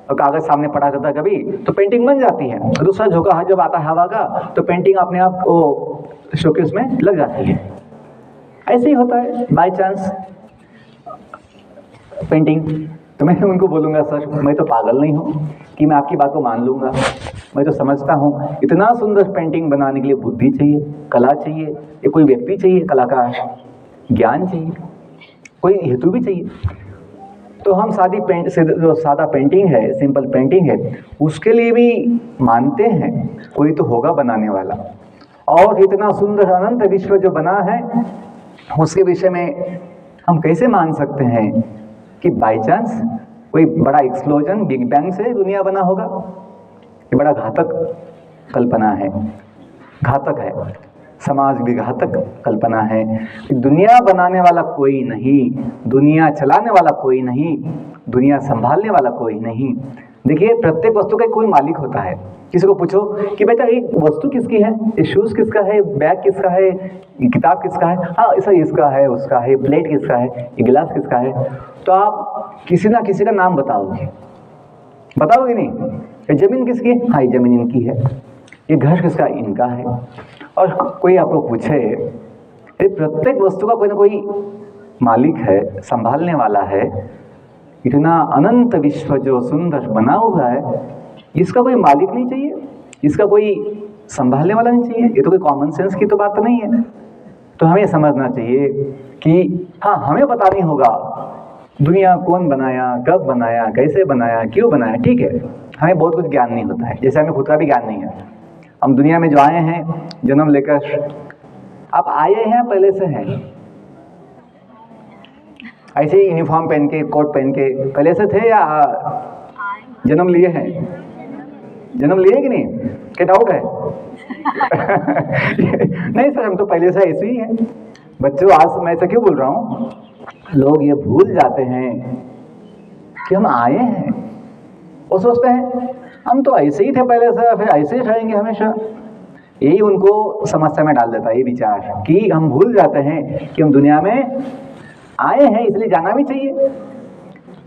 B: और कागज सामने पड़ा जाता है कभी, तो पेंटिंग बन जाती है। दूसरा झोंका जब आता है हवा का, तो पेंटिंग अपने आप वो शोकेस में लग जाती है। ऐसे ही होता है बाय चांस पेंटिंग। तो मैं उनको बोलूँगा, सर मैं तो पागल नहीं हूँ कि मैं आपकी बात को मान लूँगा। मैं तो समझता हूँ इतना सुंदर पेंटिंग बनाने के लिए बुद्धि चाहिए, कला चाहिए, ये कोई व्यक्ति चाहिए कलाकार, ज्ञान चाहिए, कोई हेतु भी चाहिए। तो हम जो सादा पेंटिंग है, सिंपल पेंटिंग है, उसके लिए भी मानते हैं कोई तो होगा बनाने वाला। और इतना सुंदर अनंत विश्व जो बना है, उसके विषय में हम कैसे मान सकते हैं कि बाय चांस कोई बड़ा एक्सप्लोजन, बिग बैंग से दुनिया बना होगा? ये बड़ा घातक कल्पना है, घातक है, समाज विघातक कल्पना है। दुनिया बनाने वाला कोई नहीं, दुनिया चलाने वाला कोई नहीं, दुनिया संभालने वाला कोई नहीं। देखिए, प्रत्येक वस्तु का कोई मालिक होता है। किसी को पूछो कि बेटा ये वस्तु किसकी है, ये शूज किसका है, बैग किसका है, ये किताब किसका है, हाँ ऐसा इसका है, उसका है, प्लेट किसका है, ये गिलास किसका है, तो आप किसी ना किसी का नाम बताओगे नहीं? ये जमीन किसकी है? हाँ ये जमीन इनकी है। ये घर किसका? इनका है। और कोई आपको पूछे, प्रत्येक वस्तु का कोई ना कोई मालिक है, संभालने वाला है। इतना अनंत विश्व जो सुंदर बना हुआ है, इसका कोई मालिक नहीं चाहिए, इसका कोई संभालने वाला नहीं चाहिए? ये तो कोई कॉमन सेंस की तो बात नहीं है। तो हमें समझना चाहिए कि हाँ, हमें पता नहीं होगा दुनिया कौन बनाया, कब बनाया, कैसे बनाया, क्यों बनाया, ठीक है, हमें बहुत कुछ ज्ञान नहीं होता है, जैसे हमें खुद का भी ज्ञान नहीं है। हम दुनिया में जो आए हैं जन्म लेकर, आप आए हैं पहले से हैं, ऐसे ही यूनिफॉर्म पहन के, कोट पहन के पहले से थे या जन्म लिए हैं? जन्म लिए कि नहीं? क्या डाउट है? नहीं सर, हम तो पहले से ऐसे ही हैं। बच्चों, आज मैं ऐसा क्यों बोल रहा हूँ लोग ये भूल जाते हैं कि हम आए हैं। वो सोचते हैं हम तो ऐसे ही थे पहले से, फिर ऐसे ही रहेंगे हमेशा। यही उनको समस्या में डाल देता है ये विचार, कि हम भूल जाते हैं कि हम दुनिया में आए हैं, इसलिए जाना भी चाहिए।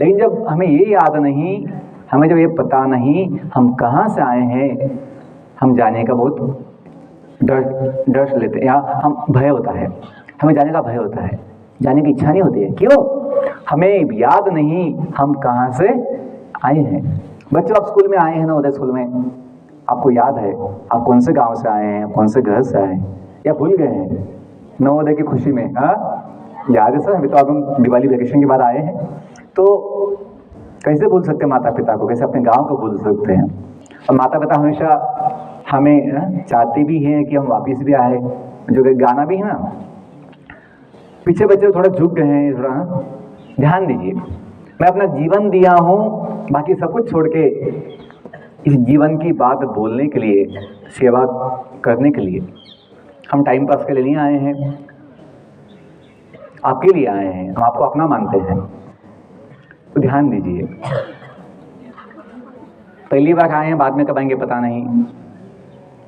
B: लेकिन जब हमें ये याद नहीं, हमें जब ये पता नहीं हम कहाँ से आए हैं, हम जाने का बहुत डर लेते हैं, या हम भय होता है, हमें जाने का भय होता है, जाने की इच्छा नहीं होती है। क्यों? हमें याद नहीं हम कहाँ से आए हैं। बच्चों, आप स्कूल में आए हैं, नवोदय स्कूल में, आपको याद है आप कौन से गांव से आए हैं, कौन से घर से आए हैं, या भूल गए हैं नवोदय की खुशी में? हाँ, याद है सर, अभी तो आप हम दिवाली वेकेशन के बाद आए हैं, तो कैसे भूल सकते हैं माता पिता को, कैसे अपने गांव को भूल सकते हैं? और माता पिता हमेशा हमें चाहते भी हैं कि हम वापस भी आए। जो गाना भी है ना, पीछे बच्चे थोड़ा झुक गए हैं, थोड़ा ध्यान दीजिए। मैं अपना जीवन दिया हूँ, बाकी सब कुछ छोड़ के इस जीवन की बात बोलने के लिए, सेवा करने के लिए। हम टाइम पास के लिए नहीं आए हैं, आपके लिए आए हैं, हम आपको अपना मानते हैं। तो ध्यान दीजिए, पहली बार आए हैं, बाद में कब आएंगे पता नहीं,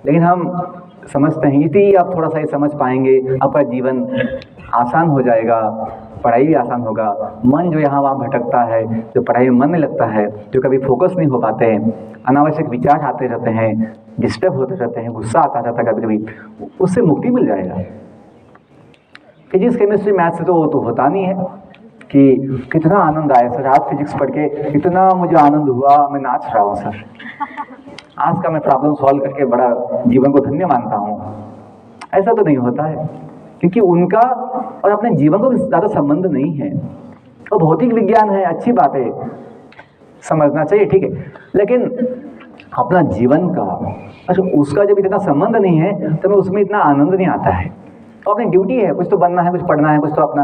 B: लेकिन हम समझते हैं। यदि आप थोड़ा सा ये समझ पाएंगे, आपका जीवन आसान हो जाएगा, पढ़ाई भी आसान होगा। मन जो यहाँ वहाँ भटकता है, जो पढ़ाई में मन नहीं लगता है, जो कभी फोकस नहीं हो पाते हैं, अनावश्यक विचार आते रहते हैं, डिस्टर्ब होते रहते हैं, गुस्सा आता रहता है कभी कभी, उससे मुक्ति मिल जाएगा। फिजिक्स केमिस्ट्री मैथ से तो वो तो होता नहीं है कि कितना आनंद आया सर, आज फिजिक्स पढ़ के इतना मुझे आनंद हुआ, मैं नाच रहा हूँ सर, आज का मैं प्रॉब्लम सॉल्व करके बड़ा जीवन को धन्य मानता हूँ। ऐसा तो नहीं होता है, क्योंकि उनका और अपने जीवन को ज़्यादा संबंध नहीं है। और भौतिक विज्ञान है, अच्छी बात है, समझना चाहिए, ठीक है, लेकिन अपना जीवन का, अच्छा उसका जब इतना संबंध नहीं है तो मैं उसमें इतना आनंद नहीं आता है। तो अपनी ड्यूटी है, कुछ तो बनना है, कुछ पढ़ना है, कुछ तो अपना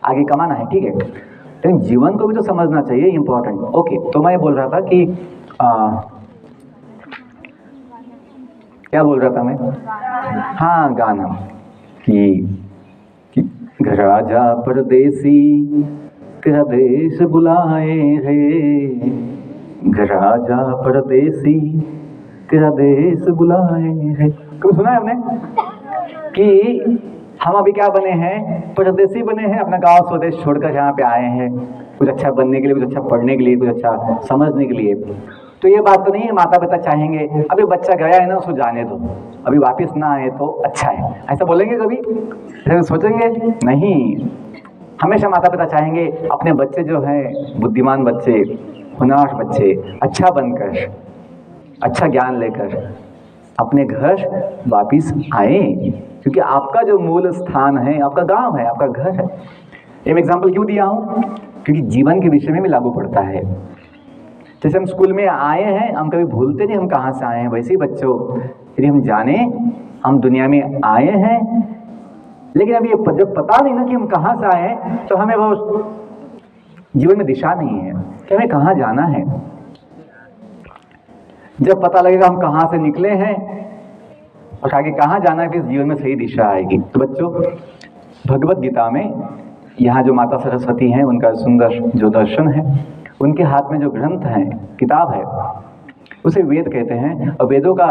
B: आगे कमाना है, ठीक है, लेकिन जीवन को भी तो समझना चाहिए, इम्पोर्टेंट। ओके, तो मैं बोल रहा था कि क्या बोल रहा था मैं? हाँ, गाना कि घर आजा परदेसी तेरा देश बुलाए रे, घर आजा परदेसी तेरा देश बुलाए रे। कभी सुना है हमने कि हम अभी क्या बने हैं? परदेसी बने हैं, अपना गांव स्वदेश छोड़कर यहाँ पे आए हैं, कुछ अच्छा बनने के लिए, कुछ अच्छा पढ़ने के लिए, कुछ अच्छा समझने के लिए। तो ये बात तो नहीं है माता पिता चाहेंगे अभी बच्चा गया है ना, उसको जाने दो, अभी वापस ना आए तो अच्छा है, ऐसा बोलेंगे कभी? ऐसा सोचेंगे नहीं। हमेशा माता पिता चाहेंगे अपने बच्चे जो हैं, बुद्धिमान बच्चे, होनहार बच्चे, अच्छा बनकर, अच्छा ज्ञान लेकर अपने घर वापस आए, क्योंकि आपका जो मूल स्थान है, आपका गांव है, आपका घर है। एक एग्जाम्पल क्यों दिया हूँ? क्योंकि जीवन के विषय में भी लागू पड़ता है। जैसे हम स्कूल में आए हैं, हम कभी भूलते नहीं हम कहाँ से आए हैं, वैसे ही बच्चों यदि हम जाने हम दुनिया में आए हैं, लेकिन अभी जब पता नहीं ना कि हम कहाँ से आए हैं, तो हमें वो जीवन में दिशा नहीं है कि हमें कहाँ जाना है। जब पता लगेगा हम कहाँ से निकले हैं और आगे कहाँ जाना है, फिर जीवन में सही दिशा आएगी। तो बच्चों, भगवत गीता में यहाँ जो माता सरस्वती हैं, उनका सुंदर जो दर्शन है, उनके हाथ में जो ग्रंथ है, किताब है, उसे वेद कहते हैं। और वेदों का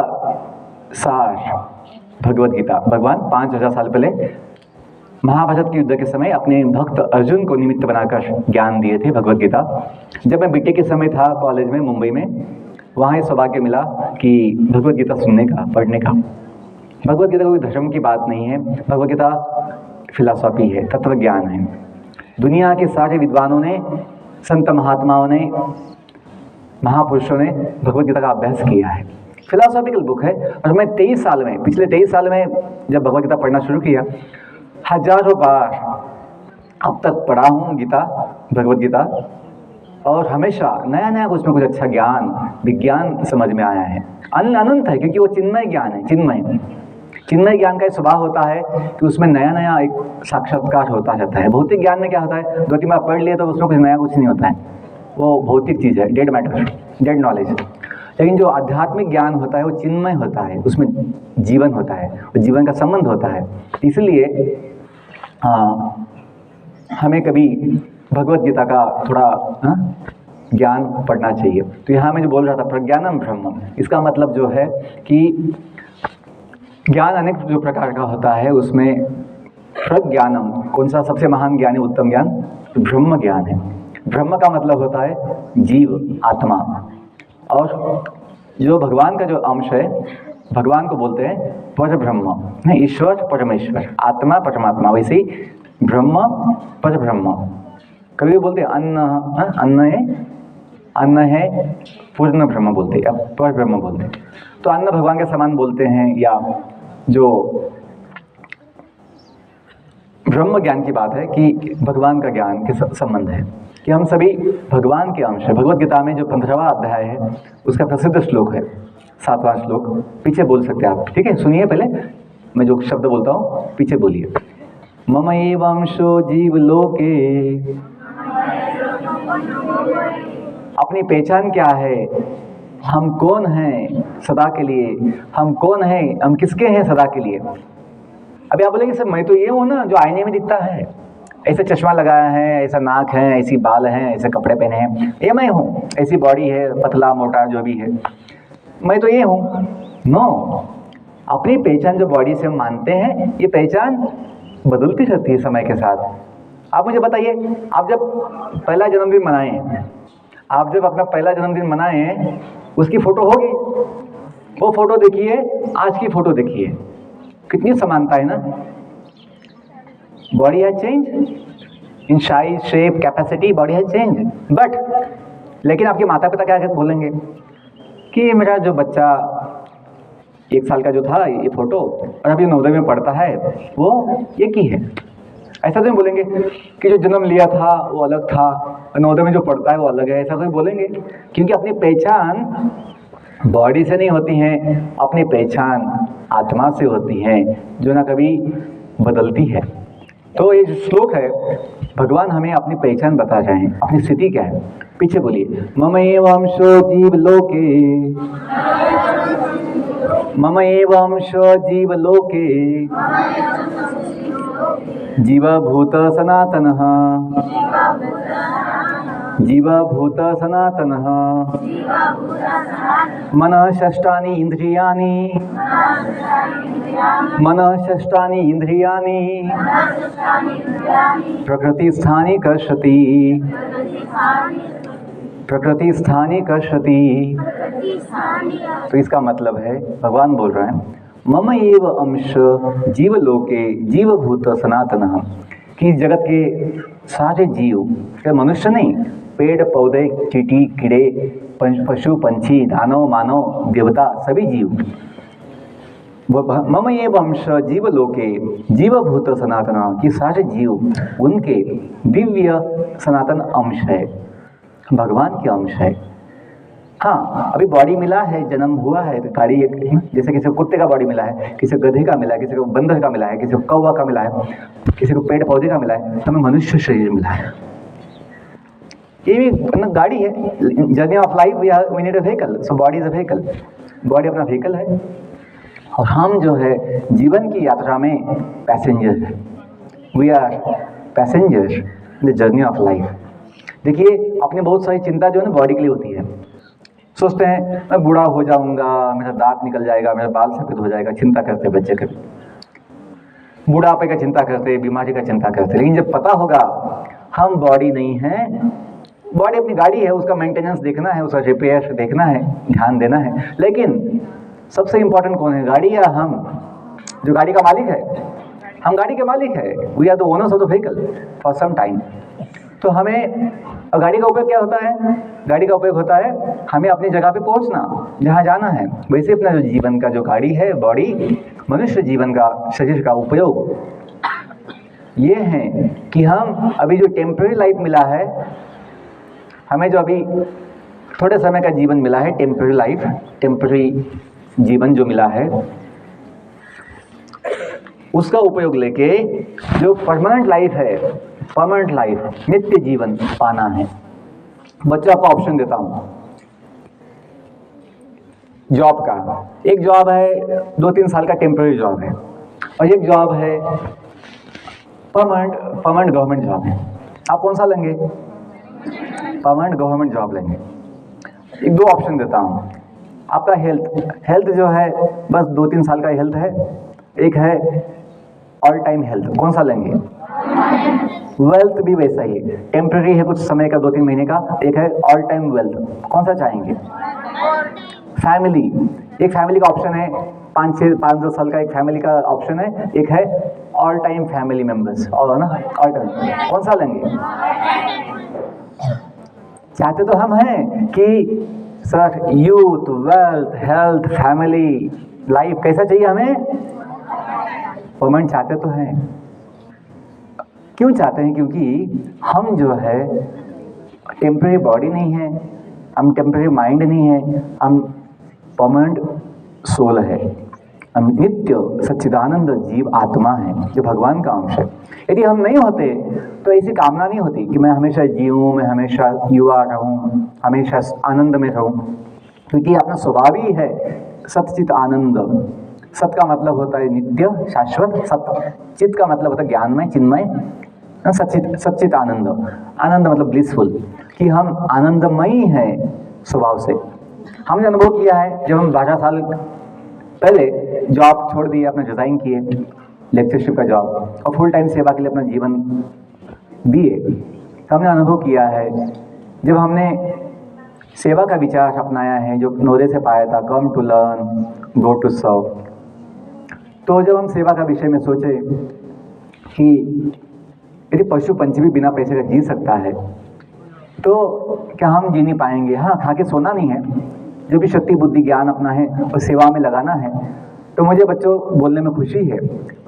B: सार भगवत गीता। भगवान 5000 साल पहले महाभारत के युद्ध के समय अपने भक्त अर्जुन को निमित्त बनाकर ज्ञान दिए थे भगवत गीता। जब मैं बीटेक के समय था कॉलेज में, मुंबई में, वहाँ ये सौभाग्य मिला कि भगवत गीता सुनने का, पढ़ने का। भगवत गीता कोई धर्म की बात नहीं है, भगवत गीता फिलॉसफी है, तत्व ज्ञान है। दुनिया के सारे विद्वानों ने, संत महात्माओं ने, महापुरुषों ने भगवत गीता का अभ्यास किया है। फिलॉसॉफिकल बुक है। और मैं 23 साल में, पिछले 23 साल में जब भगवत गीता पढ़ना शुरू किया, हजारों बार अब तक पढ़ा हूँ गीता, भगवत गीता, और हमेशा नया नया कुछ में कुछ अच्छा ज्ञान, विज्ञान समझ में आया है। अनंत है, क्योंकि वो चिन्मय ज्ञान है। चिन्मय ज्ञान का एक स्वभाव होता है कि उसमें नया नया एक साक्षात्कार होता रहता है। भौतिक ज्ञान में क्या होता है, 2-3 बार पढ़ लिए तो उसमें कुछ नया कुछ नहीं होता है, वो भौतिक चीज़ है, डेड मैटर, डेड नॉलेज। लेकिन जो आध्यात्मिक ज्ञान होता है वो चिन्मय होता है, उसमें जीवन होता है, वो जीवन का संबंध होता है। इसलिए हमें कभी भगवत गीता का थोड़ा ज्ञान पढ़ना चाहिए। तो यहाँ मैं जो बोल रहा था प्रज्ञानम ब्रह्म, इसका मतलब जो है कि ज्ञान अनेक जो प्रकार का होता है, उसमें प्रज्ञानम कौन सा सबसे महान ज्ञान है, उत्तम ज्ञान? ब्रह्म ज्ञान है। ब्रह्म का मतलब होता है जीव, आत्मा। और जो भगवान का जो अंश है, भगवान को बोलते हैं पर ब्रह्म, नहीं ईश्वर परमेश्वर, आत्मा परमात्मा, वैसे ही ब्रह्म पर ब्रह्म। कभी भी बोलते हैं अन्न है पूर्ण ब्रह्म बोलते हैं, या पर ब्रह्म बोलते हैं। तो अन्न भगवान के समान बोलते हैं, या जो ब्रह्म ज्ञान की बात है कि भगवान का ज्ञान के संबंध है कि हम सभी भगवान के अंश है। भगवत गीता में जो 15वां अध्याय है, उसका प्रसिद्ध श्लोक है, 7वां श्लोक, पीछे बोल सकते हैं आप, ठीक है? सुनिए, पहले मैं जो शब्द बोलता हूँ पीछे बोलिए। मम एवंशो जीव लोके, अपनी पहचान क्या है, हम कौन हैं सदा के लिए, हम कौन हैं, हम किसके हैं सदा के लिए। अभी आप बोलेंगे सर मैं तो ये हूँ ना जो आईने में दिखता है, ऐसे चश्मा लगाया है, ऐसा नाक है, ऐसी बाल हैं, ऐसे कपड़े पहने हैं, ये मैं हूँ, ऐसी बॉडी है, पतला मोटा जो भी है, मैं तो ये हूँ। नो, अपनी पहचान जो बॉडी से हम मानते हैं, ये पहचान बदलती रहती है समय के साथ। आप मुझे बताइए, आप जब पहला जन्मदिन मनाएं, आप जब अपना पहला जन्मदिन मनाएं, उसकी फ़ोटो होगी, वो फ़ोटो देखिए, आज की फ़ोटो देखिए, कितनी समानता है ना। Body has change in size, shape, capacity, body has change, but लेकिन आपके माता पिता क्या बोलेंगे कि मेरा जो बच्चा 1 साल का जो था, ये फ़ोटो, और अभी नवोदय में पढ़ता है, वो एक ही है। ऐसा तो नहीं बोलेंगे कि जो जन्म लिया था वो अलग था, नवोदय में जो पढ़ता है वो अलग है, ऐसा तो नहीं बोलेंगे। क्योंकि अपनी पहचान बॉडी से नहीं होती है, अपनी पहचान आत्मा से होती है, जो ना कभी बदलती है। तो ये जो श्लोक है, भगवान हमें अपनी पहचान बता रहे हैं, अपनी स्थिति क्या है। पीछे बोलिए, मम एवंशो जीव लोके, मम एवंशो जीव लोके, जीवभूत सनातनः, जीवभूत सनातनः, मनः षष्ठानि इंद्रियाणि, मनः षष्ठानि इंद्रियाणि, प्रकृतिस्थानि कर्षति, प्रकृतिस्थानि कर्षति। तो इसका मतलब है, भगवान बोल रहे हैं मम एव अंश जीवलोके जीवभूत सनातनः, कि जगत के सारे जीव, मनुष्य नहीं, पेड़ पौधे, चींटी, कीड़े, पशु पंछी, दानव मानव, देवता, सभी जीव, मम एव अंश जीवलोके जीवभूत सनातनः, कि सारे जीव उनके दिव्य सनातन अंश है, भगवान के अंश है। हाँ, अभी बॉडी मिला है, जन्म हुआ है, तो गाड़ी एक, जैसे किसी को कुत्ते का बॉडी मिला है, किसी को गधे का मिला है, किसी को बंदर का मिला है, किसी को कौवा का मिला है, किसी को पेड़ पौधे का मिला है, हमें मनुष्य शरीर मिला है। ये भी गाड़ी है, journey of life, we need a vehicle, so body is a vehicle, body अपना व्हीकल है, और हम जो है जीवन की यात्रा में पैसेंजर है, we are passenger in the journey of life. देखिए, अपनी बहुत सारी चिंता जो है ना बॉडी के लिए होती है। सोचते हैं मैं बूढ़ा हो जाऊंगा, मेरा दांत निकल जाएगा, मेरा बाल सफेद हो जाएगा, चिंता करते बच्चे कभी, बूढ़ापे का चिंता करते, बीमारी का चिंता करते। लेकिन जब पता होगा हम बॉडी नहीं है, बॉडी अपनी गाड़ी है, उसका मेंटेनेंस देखना है, उसका रिपेयर देखना है, ध्यान देना है। लेकिन सबसे इम्पोर्टेंट कौन है, गाड़ी या हम? जो गाड़ी का मालिक है, हम गाड़ी के मालिक है, we are the owners of the vehicle for some time. तो हमें गाड़ी का उपयोग क्या होता है? गाड़ी का उपयोग होता है हमें अपनी जगह पे पहुंचना, जहाँ जाना है। वैसे अपना जो जीवन का जो गाड़ी है, बॉडी, मनुष्य जीवन का, शरीर का उपयोग ये है कि हम अभी जो टेम्पररी लाइफ मिला है, हमें जो अभी थोड़े समय का जीवन मिला है, टेम्पररी लाइफ, टेम्पररी जीवन जो मिला है, उसका उपयोग लेके जो परमानेंट लाइफ है, परमानेंट लाइफ, नित्य जीवन पाना है। बच्चों, आपको ऑप्शन देता हूं जॉब का। एक जॉब है 2-3 साल का टेम्पररी जॉब है, और एक जॉब है परमानेंट गवर्नमेंट जॉब है, आप कौन सा लेंगे? परमानेंट गवर्नमेंट जॉब लेंगे। एक दो ऑप्शन देता हूँ। आपका हेल्थ जो है बस 2-3 साल का हेल्थ है, एक है ऑल टाइम हेल्थ, कौन सा लेंगे? वेल्थ भी वैसा ही है, टेम्पररी है, कुछ समय का, 2-3 महीने का। एक है ऑल टाइम वेल्थ, कौन सा चाहेंगे? फैमिली, एक फैमिली का ऑप्शन है, 5-10 साल का एक फैमिली का ऑप्शन है, एक है ऑल टाइम फैमिली मेंबर्स, और ना ऑल टाइम, कौन सा लेंगे? चाहते तो हम हैं कि sir youth, wealth, health, family, life कैसा चाहिए हमें? परमानेंट चाहते तो हैं। क्यों चाहते हैं? क्योंकि हम जो है टेम्पररी बॉडी नहीं है, हम टेम्पररी माइंड नहीं है, हम परमानेंट सोल है, हम नित्य सच्चिदानंद जीव आत्मा है जो भगवान का अंश है। यदि हम नहीं होते तो ऐसी कामना नहीं होती कि मैं हमेशा जीऊँ, मैं हमेशा युवा रहूँ, हमेशा आनंद में रहूँ, क्योंकि अपना स्वभाव ही है सच्चित आनंद। सत का मतलब होता है नित्य शाश्वत, सत, चित का मतलब होता है ज्ञानमय, चिन्मय, सच्चित आनंद। आनंद मतलब ब्लिसफुल, कि हम आनंदमयी हैं स्वभाव से। हमने अनुभव किया है, जब हम 12 साल पहले जॉब छोड़ दिए, अपना रिजाइन किए लेक्चरशिप का जॉब, और फुल टाइम सेवा के लिए अपना जीवन दिए, हमने अनुभव किया है, जब हमने सेवा का विचार अपनाया है, जो नवोदय से पाया था, come to learn, go to serve. तो जब हम सेवा का विषय में सोचे कि यदि पशु पंछी भी बिना पैसे का जी सकता है, तो क्या हम जी नहीं पाएंगे? हाँ, खा के सोना नहीं है, जो भी शक्ति बुद्धि ज्ञान अपना है और सेवा में लगाना है। तो मुझे बच्चों बोलने में खुशी है,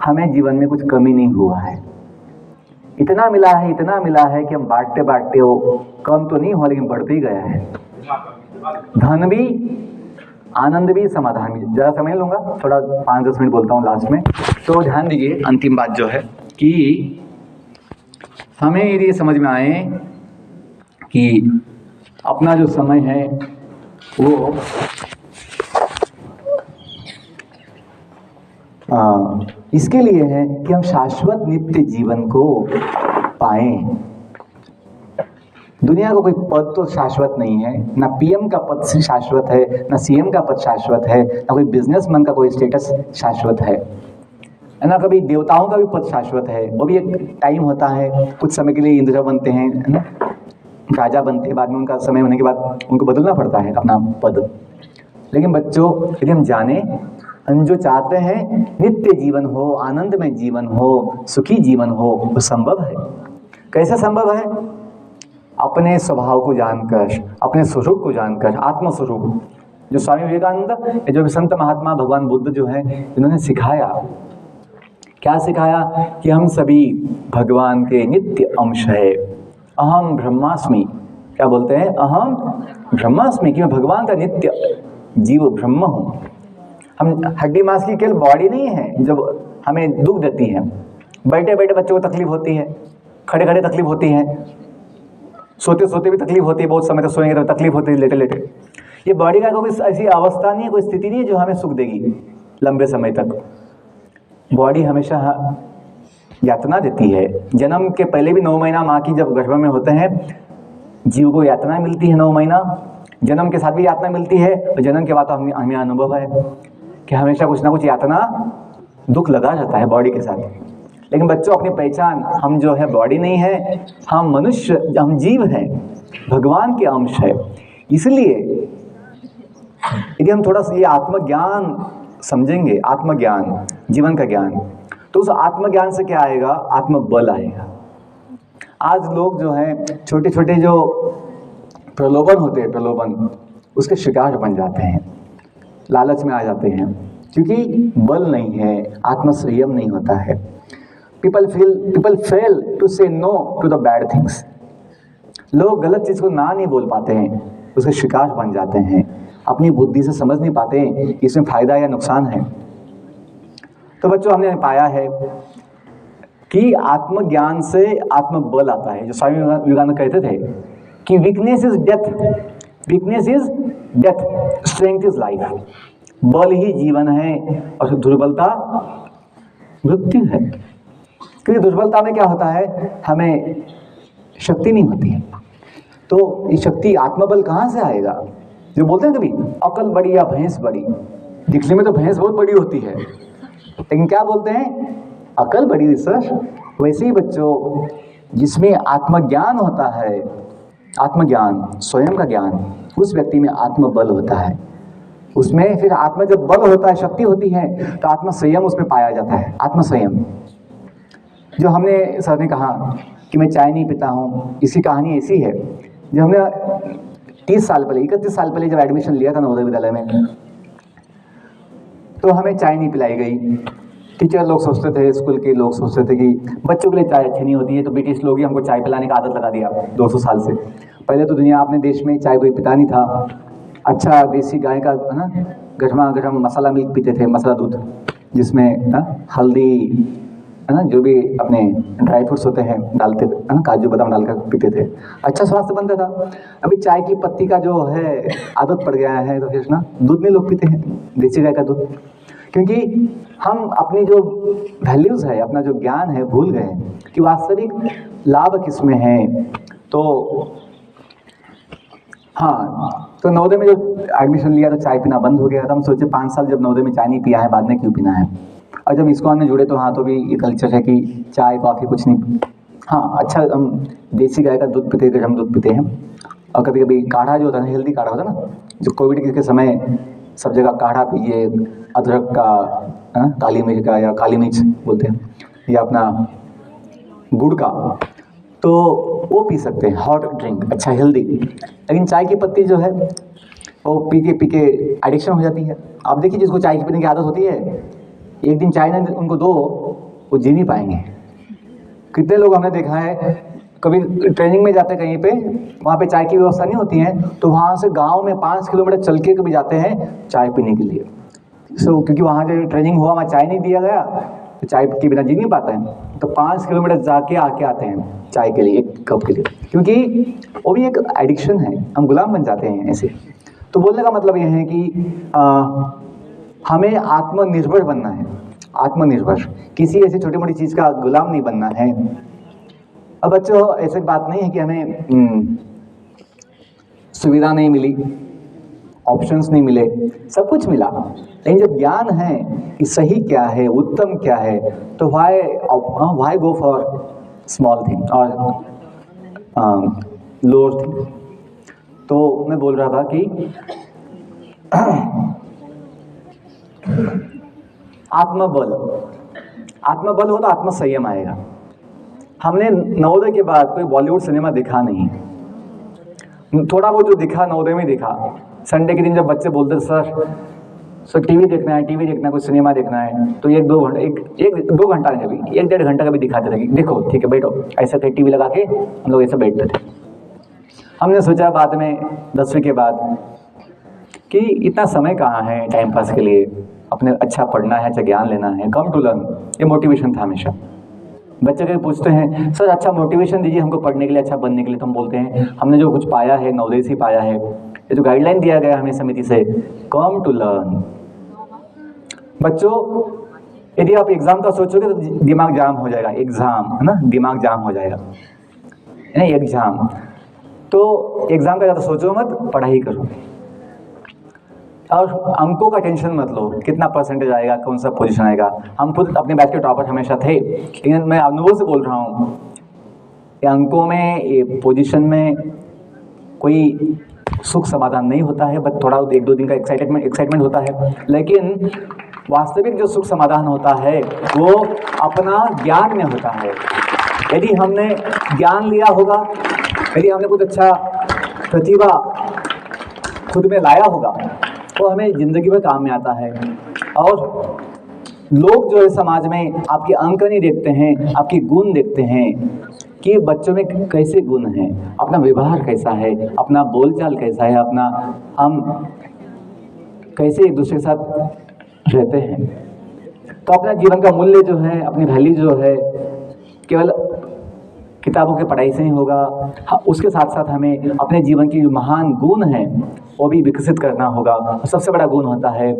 B: हमें जीवन में कुछ कमी नहीं हुआ है, इतना मिला है कि हम बांटते बांटते हो, कम तो नहीं हुआ लेकिन बढ़ते ही गया है। धन भी, आनंद भी, समाधान भी। ज़्यादा समय लूँगा, थोड़ा 5-10 मिनट बोलता हूँ लास्ट में। तो ध्यान दीजिए, अंतिम बात जो है कि हमें यदि समझ में आए कि अपना जो समय है वो इसके लिए है कि हम शाश्वत नित्य जीवन को पाएं। दुनिया का कोई पद तो शाश्वत नहीं है, ना पीएम का पद शाश्वत है, ना सीएम का पद शाश्वत है, ना कोई बिजनेसमैन का कोई स्टेटस शाश्वत है, ना कभी देवताओं का भी पद शाश्वत है। वो भी एक टाइम होता है, कुछ समय के लिए इंद्र बनते हैं, है ना, राजा बनते हैं, बाद में उनका समय होने के बाद उनको बदलना पड़ता है अपना पद। लेकिन बच्चों, यदि हम जाने, हम जो चाहते हैं नित्य जीवन हो, आनंदमय जीवन हो, सुखी जीवन हो, वो संभव है। कैसे संभव है? अपने स्वभाव को जानकर, अपने स्वरूप को जानकर, आत्मस्वरूप, जो स्वामी विवेकानंद, जो भी संत महात्मा भगवान बुद्ध जो है, इन्होंने सिखाया, क्या सिखाया? कि हम सभी भगवान के नित्य अंश है। अहम ब्रह्मास्मि, क्या बोलते हैं? अहम ब्रह्मास्मि, कि मैं भगवान का नित्य जीव ब्रह्म हूँ। हम हड्डी मांस की केवल बॉडी नहीं है जब हमें दुख देती है, बैठे बैठे बच्चों को तकलीफ होती है, खड़े खड़े तकलीफ होती है, सोते सोते भी तकलीफ होती है, बहुत समय तक सोएंगे तो तकलीफ होती है, लेटे लेटे। ये बॉडी का कोई ऐसी अवस्था नहीं है, कोई स्थिति नहीं है जो हमें सुख देगी लंबे समय तक। बॉडी हमेशा यातना देती है। जन्म के पहले भी 9 महीना माँ की जब गर्भ में होते हैं, जीव को यातना मिलती है 9 महीना, जन्म के साथ भी यातना मिलती है, और जन्म के बाद तो हमें अनुभव है कि हमेशा कुछ ना कुछ यातना, दुख लगा जाता है बॉडी के साथ। लेकिन बच्चों, अपनी पहचान, हम जो है बॉडी नहीं है, हम मनुष्य, हम जीव हैं, भगवान के अंश है। इसलिए यदि हम थोड़ा सा ये आत्मज्ञान समझेंगे, आत्मज्ञान, जीवन का ज्ञान, तो उस आत्मज्ञान से क्या आएगा? आत्मबल आएगा। आज लोग जो हैं छोटे छोटे जो प्रलोभन होते हैं, प्रलोभन, उसके शिकार बन जाते हैं, लालच में आ जाते हैं, क्योंकि बल नहीं है, आत्मसंयम नहीं होता है। People fail to say no to the bad things. लोग गलत चीज़ को ना नहीं बोल पाते हैं, उसके शिकार बन जाते हैं, अपनी बुद्धि से समझ नहीं पाते हैं कि इसमें फ़ायदा या नुकसान है। तो बच्चों, हमने पाया है कि आत्मज्ञान से आत्मबल आता है। जो स्वामी विवेकानंद कहते थे कि weakness is death, weakness is death, strength is life. बल ही जीवन है और दुर्बलता मृत्यु है। क्योंकि दुर्बलता में क्या होता है, हमें शक्ति नहीं होती है। तो ये शक्ति, आत्मबल कहाँ से आएगा? जो बोलते हैं कभी अकल बड़ी या भैंस बड़ी, दिखने में तो भैंस बहुत बड़ी होती है, लेकिन क्या बोलते हैं, अकल बड़ी सर। वैसे ही बच्चों, जिसमें आत्मज्ञान होता है, आत्मज्ञान, स्वयं का ज्ञान, उस व्यक्ति में आत्मबल होता है। उसमें फिर आत्मा जब बल होता है, शक्ति होती है, तो आत्म संयम उसमें पाया जाता है। आत्म संयम, जो हमने सर ने कहा कि मैं चाय नहीं पीता हूँ, इसकी कहानी ऐसी है। जब हमने 31 साल पहले जब एडमिशन लिया था नवोदय विद्यालय में, तो हमें चाय नहीं पिलाई गई। टीचर लोग सोचते थे, स्कूल के लोग सोचते थे कि बच्चों के लिए चाय अच्छी नहीं होती है, तो ब्रिटिश लोग ही हमको चाय पिलाने का आदत लगा दिया 200 साल से। पहले तो दुनिया अपने देश में चाय कोई पिता नहीं था। अच्छा देसी गाय का है ना, गरमा गरम मसाला मिल्क पीते थे, मसाला दूध, जिसमें हल्दी है ना, जो भी अपने ड्राई फ्रूट्स होते हैं डालते है ना, काजू बादाम डालकर पीते थे, अच्छा स्वास्थ्य बनता था। अभी चाय की पत्ती का जो है आदत पड़ गया है, तो फिर ना दूध में लोग पीते हैं, देसी गाय का दूध। क्योंकि हम अपनी जो वैल्यूज़ है, अपना जो ज्ञान है, भूल गए हैं कि वास्तविक लाभ किस में है। तो हाँ, तो नवोदय में जब एडमिशन लिया तो चाय पीना बंद हो गया था। हम सोचे 5 साल जब नवोदय में चाय नहीं पिया है, बाद में क्यों पीना है। और जब इस्कॉन में जुड़े तो हाँ, तो भी ये कल्चर है कि चाय कॉफ़ी कुछ नहीं, हाँ अच्छा हम देसी गाय का दूध पीते, गरम दूध पीते हैं। और कभी कभी काढ़ा जो होता है, हेल्दी काढ़ा होता है ना, जो कोविड के समय सब जगह काढ़ा पीजिए, अदरक का, काली मिर्च का, या काली मिर्च बोलते हैं, या अपना गुड़ का, तो वो पी सकते हैं, हॉट ड्रिंक, अच्छा हेल्दी। लेकिन चाय की पत्ती जो है वो पी के एडिक्शन हो जाती है। आप देखिए, जिसको चाय पीने की आदत होती है, एक दिन चाय ना उनको दो, वो जी नहीं पाएंगे। कितने लोग हमने देखा है, कभी ट्रेनिंग में जाते कहीं पे, वहाँ पे चाय की व्यवस्था नहीं होती है, तो वहाँ से गांव में 5 किलोमीटर चल के कभी जाते हैं चाय पीने के लिए। क्योंकि वहाँ जो ट्रेनिंग हुआ, वहाँ चाय नहीं दिया गया, तो चाय के बिना जी नहीं पाते हैं, तो 5 किलोमीटर जाके आके आते हैं चाय के लिए, 1 कप के लिए, क्योंकि वो भी एक एडिक्शन है, हम गुलाम बन जाते हैं ऐसे। तो बोलने का मतलब यह है कि हमें आत्मनिर्भर बनना है, आत्मनिर्भर, किसी ऐसी छोटी मोटी चीज़ का गुलाम नहीं बनना है। अब बच्चों, ऐसी बात नहीं है कि हमें सुविधा नहीं मिली, ऑप्शंस नहीं मिले, सब कुछ मिला, लेकिन जब ज्ञान है कि सही क्या है, उत्तम क्या है, तो why go for small thing और लोअर थिंग। तो मैं बोल रहा था कि आत्मबल हो तो आत्मसंयम आएगा। हमने नवोदय के बाद कोई बॉलीवुड सिनेमा देखा नहीं, थोड़ा बहुत जो दिखा नवोदय में देखा। संडे के दिन जब बच्चे बोलते थे सर टीवी देखना है, कुछ सिनेमा देखना है, तो 1-2 घंटा, एक 2 घंटा नहीं, कभी 1-1.5 घंटा का भी दिखाते थे कि देखो ठीक है बैठो, ऐसे थे टीवी लगा के हम लोग ऐसे बैठते थे। हमने सोचा बाद में 10वीं के बाद कि इतना समय कहाँ है टाइम पास के लिए, अपने अच्छा पढ़ना है, अच्छा ज्ञान लेना है, कम टू लर्न, ये मोटिवेशन था हमेशा। बच्चे कभी पूछते हैं सर अच्छा मोटिवेशन दीजिए हमको पढ़ने के लिए, अच्छा बनने के लिए, तो हम बोलते हैं हमने जो कुछ पाया है नवोदय से पाया है, ये जो गाइडलाइन दिया गया हमें समिति से, कम टू लर्न। बच्चों, यदि आप एग्जाम का सोचोगे तो दिमाग जाम हो जाएगा, एग्जाम है ना, दिमाग जाम हो जाएगा, है ना, एग्जाम। तो एग्जाम का ज़्यादा सोचो मत, पढ़ाई करो। और अंकों का टेंशन मत लो, कितना परसेंटेज आएगा, कौन सा पोजीशन आएगा। हम खुद अपने बैच के टॉपर हमेशा थे, लेकिन मैं अनुभव से बोल रहा हूँ कि अंकों में, ये पोजीशन में कोई सुख समाधान नहीं होता है, बस थोड़ा 1-2 दिन का एक्साइटमेंट होता है, लेकिन वास्तविक जो सुख समाधान होता है वो अपना ज्ञान में होता है। यदि हमने ज्ञान लिया होगा, यदि हमने कुछ अच्छा प्रतिभा खुद में लाया होगा, तो हमें ज़िंदगी में काम में आता है। और लोग जो है समाज में आपके अंक नहीं देखते हैं, आपके गुण देखते हैं कि बच्चों में कैसे गुण हैं, अपना व्यवहार कैसा है, अपना बोलचाल कैसा है, अपना हम कैसे एक दूसरे के साथ रहते हैं। तो अपना जीवन का मूल्य जो है, अपनी वैल्यू जो है, केवल किताबों की पढ़ाई से नहीं होगा, उसके साथ साथ हमें अपने जीवन की जो महान गुण हैं वो भी विकसित करना होगा। और सबसे बड़ा गुण होता है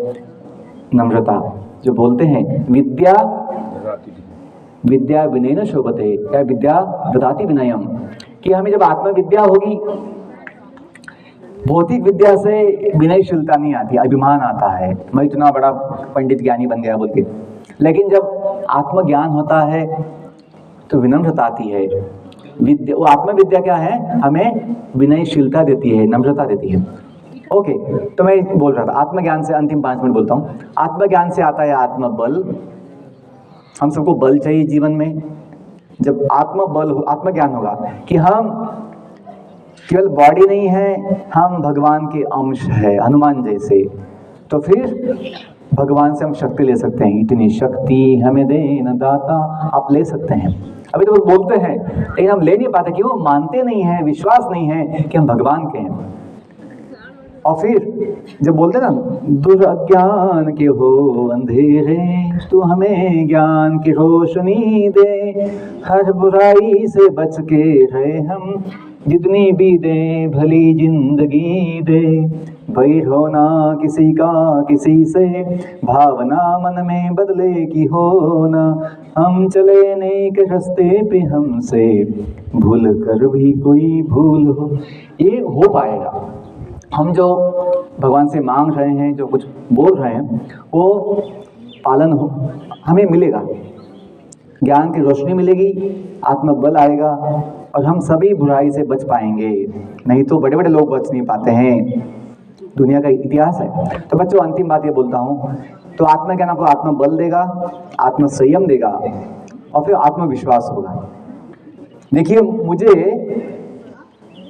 B: नम्रता। जो बोलते हैं विद्या विद्या विनयन शोभते, या विद्या ददाति विनयम, कि हमें जब आत्मविद्या होगी, भौतिक विद्या से विनयशीलता नहीं आती, अभिमान आता है, मैं इतना बड़ा पंडित ज्ञानी बन गया बोल के। लेकिन जब आत्मज्ञान होता है तो विनम्रता आती है। विद्या, वो आत्मविद्या क्या है, हमें विनयशीलता देती है, नम्रता देती है। ओके, तो मैं बोल रहा था आत्मज्ञान से, अंतिम 5 मिनट बोलता हूँ। आत्मज्ञान से आता है आत्मबल। हम सबको बल चाहिए जीवन में। जब आत्मबल हो, आत्मज्ञान होगा कि हम केवल बॉडी नहीं है, हम भगवान के अंश है, हनुमान जैसे, तो फिर भगवान से हम शक्ति ले सकते हैं। इतनी शक्ति हमें देना दाता, आप ले सकते हैं। अभी तो वो बोलते हैं लेकिन हम ले नहीं पाते, कि वो मानते नहीं है, विश्वास नहीं है कि हम भगवान के हैं। और फिर जब बोलते ना, दुर्ज्ञान के हो अंधेरे, तू हमें ज्ञान की रोशनी दे, हर बुराई से बच के रहे हम, जितनी भी दे भली जिंदगी दे, भय होना किसी का किसी से, भावना मन में बदले की हो ना, हम चले नेक रास्ते पे हमसे, भूल कर भी कोई भूल हो। ये हो पाएगा। हम जो भगवान से मांग रहे हैं, जो कुछ बोल रहे हैं, वो पालन हो, हमें मिलेगा। ज्ञान की रोशनी मिलेगी, आत्मबल आएगा, और हम सभी बुराई से बच पाएंगे। नहीं तो बड़े बड़े लोग बच नहीं पाते हैं, दुनिया का इतिहास है। तो बच्चों, अंतिम बात ये बोलता हूँ, तो आत्मज्ञान आपको आत्मबल देगा, आत्मसंयम देगा, और फिर आत्मविश्वास होगा। देखिए, मुझे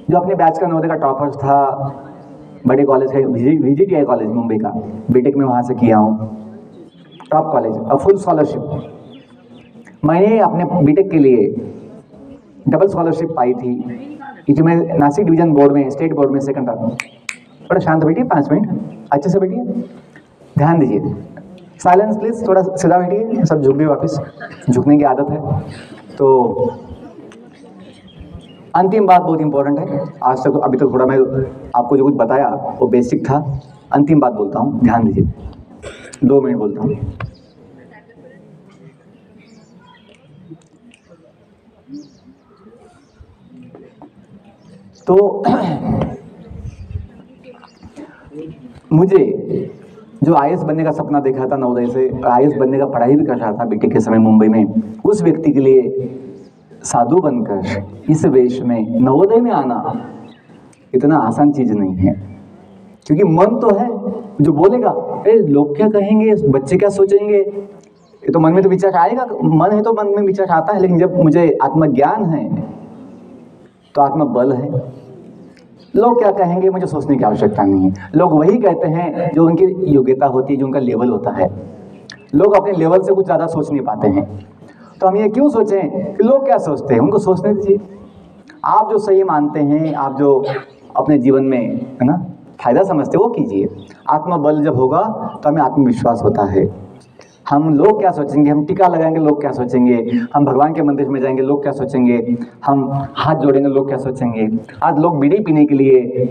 B: जो अपने बैच का नवोदय का टॉपर था, बड़े कॉलेज है, VGTI कॉलेज मुंबई का, बीटेक में वहाँ से किया हूँ, टॉप कॉलेज, और फुल स्कॉलरशिप। मैंने अपने बीटेक के लिए डबल स्कॉलरशिप पाई थी, क्योंकि मैं नासिक डिवीजन बोर्ड में, स्टेट बोर्ड में सेकंड था। थोड़ा शांत बैठिए, 5 मिनट अच्छे से बैठिए, ध्यान दीजिए, साइलेंस प्लीज, थोड़ा सीधा बैठिए, सब झुक गए वापस, झुकने की आदत है। तो अंतिम बात बहुत इंपॉर्टेंट है। आज तक अभी तक थोड़ा मैं आपको जो कुछ बताया वो बेसिक था। अंतिम बात बोलता हूँ, ध्यान दीजिए, 2 मिनट बोलता हूँ। तो मुझे जो IAS बनने का सपना देखा था नवोदय से, IAS बनने का पढ़ाई भी कर रहा था बीटेक के समय मुंबई में, उस व्यक्ति के लिए साधु बनकर इस वेश में नवोदय में आना इतना आसान चीज नहीं है। क्योंकि मन तो है जो बोलेगा, अरे लोग क्या कहेंगे, बच्चे क्या सोचेंगे, ये तो मन में तो विचार आएगा, मन है तो मन में विचार आता है। लेकिन जब मुझे आत्मज्ञान है तो आत्मबल है। लोग क्या कहेंगे मुझे सोचने की आवश्यकता नहीं है। लोग वही कहते हैं जो उनकी योग्यता होती है, जो उनका लेवल होता है। लोग अपने लेवल से कुछ ज़्यादा सोच नहीं पाते हैं। तो हम ये क्यों सोचें कि लोग क्या सोचते हैं, उनको सोचने दीजिए। आप जो सही मानते हैं, आप जो अपने जीवन में है ना फायदा समझते वो कीजिए। आत्मबल जब होगा तो हमें आत्मविश्वास होता है। हम लोग क्या सोचेंगे, हम टीका लगाएंगे लोग क्या सोचेंगे, हम भगवान के मंदिर में जाएंगे लोग क्या सोचेंगे, हम हाथ जोड़ेंगे लोग क्या सोचेंगे। आज लोग बीड़ी पीने के लिए,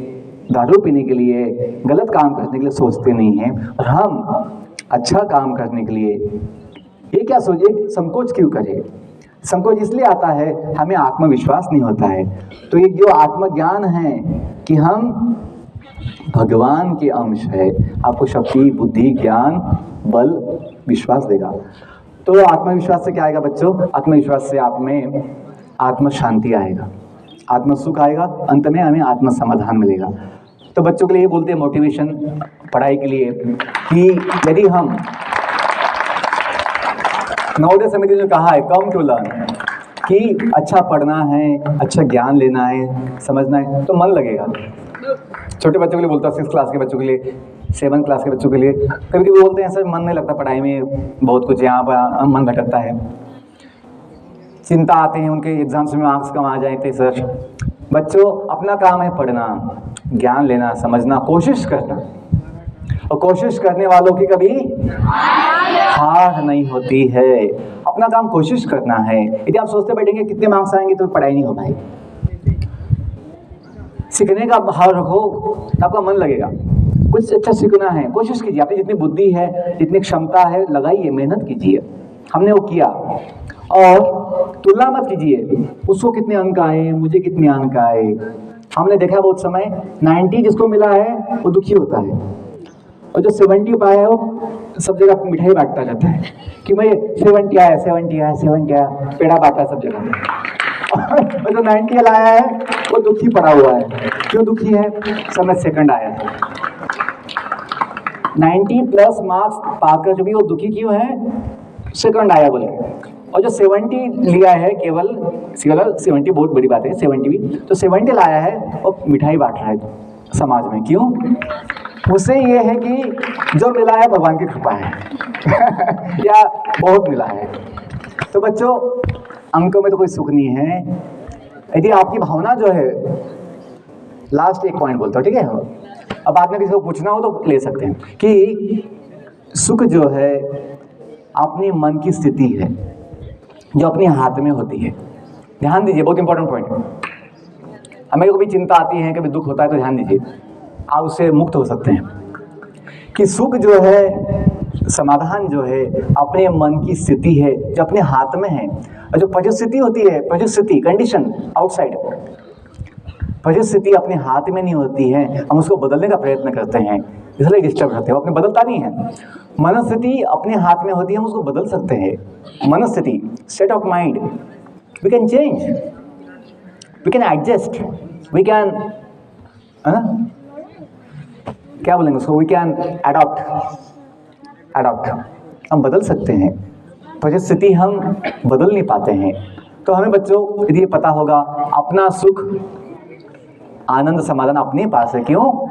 B: दारू पीने के लिए, गलत काम करने के लिए सोचते नहीं हैं, और हम अच्छा काम करने के लिए ये क्या सोचे, संकोच क्यों करें। संकोच इसलिए आता है हमें आत्मविश्वास नहीं होता है। तो ये जो आत्मज्ञान है कि हम भगवान के अंश है, आपको शक्ति, बुद्धि, ज्ञान, बल, विश्वास देगा। तो आत्मविश्वास से क्या आएगा बच्चों, आत्मविश्वास से आप में आत्म शांति आएगा, आत्म सुख आएगा, अंत में हमें आत्म समाधान मिलेगा। तो बच्चों के लिए बोलते हैं मोटिवेशन पढ़ाई के लिए कि यदि हम नवोदय समिति ने कहा है कम टू लर्न, कि अच्छा पढ़ना है, अच्छा ज्ञान लेना है, समझना है, तो मन लगेगा। छोटे बच्चों के लिए बोलता हूँ, 6th क्लास के बच्चों के लिए, 7th क्लास के बच्चों के लिए कभी कभी बोलते हैं सर मन नहीं लगता पढ़ाई में, बहुत कुछ यहाँ पर मन भटकता है, चिंता आते हैं उनके एग्जाम्स में मार्क्स कम आ जाते सर। बच्चों अपना काम है पढ़ना, ज्ञान लेना, समझना, कोशिश करना, और कोशिश करने वालों की कभी हार नहीं होती है। अपना काम कोशिश करना है। यदि आप सोचते बैठेंगे कितने मार्क्स आएंगे तो पढ़ाई नहीं हो पाएगी। सीखने का भाव रखो तो आपका मन लगेगा। कुछ अच्छा सीखना है, कोशिश कीजिए, आपकी जितनी बुद्धि है, जितनी क्षमता है, लगाइए, मेहनत कीजिए। हमने वो किया, और तुलना मत कीजिए उसको कितने अंक आए मुझे कितने अंक आए। हमने देखा बहुत समय 90 जिसको मिला है वो दुखी होता है, और जो 70 पाया है वो सब जगह मिठाई बांटता रहता है कि मैं 70 आया 70 आया 70 आया, पेड़ा बांटा सब जगह। और जो 90 लाया है वो दुखी पड़ा हुआ है। क्यों दुखी है? समय सेकंड आया है। 90+ मार्क्स पाकर जो भी वो दुखी क्यों है? सेकंड आया बोले। और जो 70 लिया है केवल 70 बहुत बड़ी बात है, 70 भी तो 70 लाया है वो मिठाई बांट रहा है समाज में। क्यों? उसे ये है कि जो मिला है भगवान की कृपा है या बहुत मिला है। तो बच्चों अंकों में तो कोई सुख नहीं है। यदि आपकी भावना जो है, लास्ट एक पॉइंट बोलता हूँ, ठीक है? अब बाद में किसी को पूछना हो तो ले सकते हैं कि सुख जो है अपने मन की स्थिति है जो अपने हाथ में होती है। ध्यान दीजिए, बहुत इंपॉर्टेंट पॉइंट। हमें कभी चिंता आती है, कभी दुख होता है, तो ध्यान दीजिए आप उससे मुक्त हो सकते हैं कि सुख जो है, समाधान जो है अपने मन की स्थिति है जो अपने हाथ में है। और जो परिस्थिति होती है, परिस्थिति कंडीशन आउटसाइड, परिस्थिति अपने हाथ में नहीं होती है, हम उसको बदलने का प्रयत्न करते हैं इसलिए डिस्टर्ब होते हैं। वो अपने बदलता नहीं है। मनस्थिति अपने हाथ में होती है, हम उसको बदल सकते हैं। मनस्थिति, state of mind, we can change, we can adjust, we can क्या बोलेंगे उसको, वी कैन अडॉप्ट, हम बदल सकते हैं। परिस्थिति हम बदल नहीं पाते हैं। तो हमें बच्चों यदि ये पता होगा अपना सुख आनंद समाधान अपने पास है। क्यों?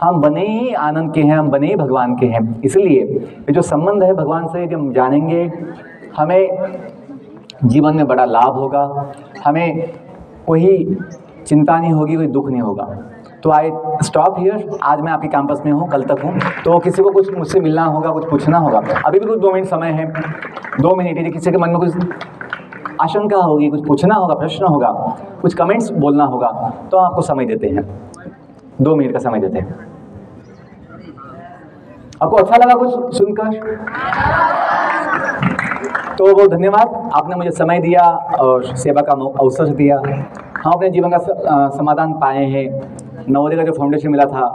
B: हम बने ही आनंद के हैं, हम बने ही भगवान के हैं। इसलिए ये जो संबंध है भगवान से यदि हम जानेंगे, हमें जीवन में बड़ा लाभ होगा, हमें कोई चिंता नहीं होगी, कोई दुख नहीं होगा। तो आई स्टॉप हियर। आज मैं आपके कैंपस में हूँ, कल तक हूँ, तो किसी को कुछ मुझसे मिलना होगा, कुछ पूछना होगा, अभी भी कुछ 2 मिनट समय है। 2 मिनट यदि किसी के मन में कुछ आशंका होगी, कुछ पूछना होगा, प्रश्न होगा, कुछ कमेंट्स बोलना होगा, तो आपको समय देते हैं, 2 मिनट का समय देते हैं। आपको अच्छा लगा कुछ सुनकर? तो बहुत धन्यवाद, आपने मुझे समय दिया और सेवा का अवसर दिया। हम अपने जीवन का समाधान पाए हैं। नवोदय का जो फाउंडेशन मिला था,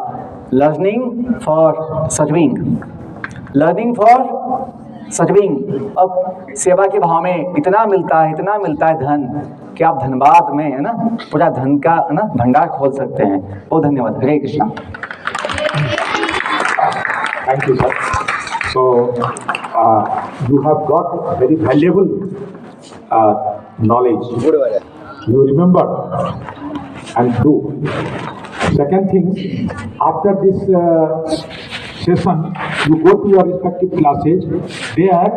B: learning for serving, learning for serving, अब सेवा के भाव में इतना मिलता है धन कि आप धनबाद में है ना पूरा धन का है ना भंडार खोल सकते हैं। बहुत धन्यवाद। हरे Krishna.
A: Thank you, sir. So, you have got very valuable knowledge. You remember and do. Second thing, after this session, you go to your respective classes. There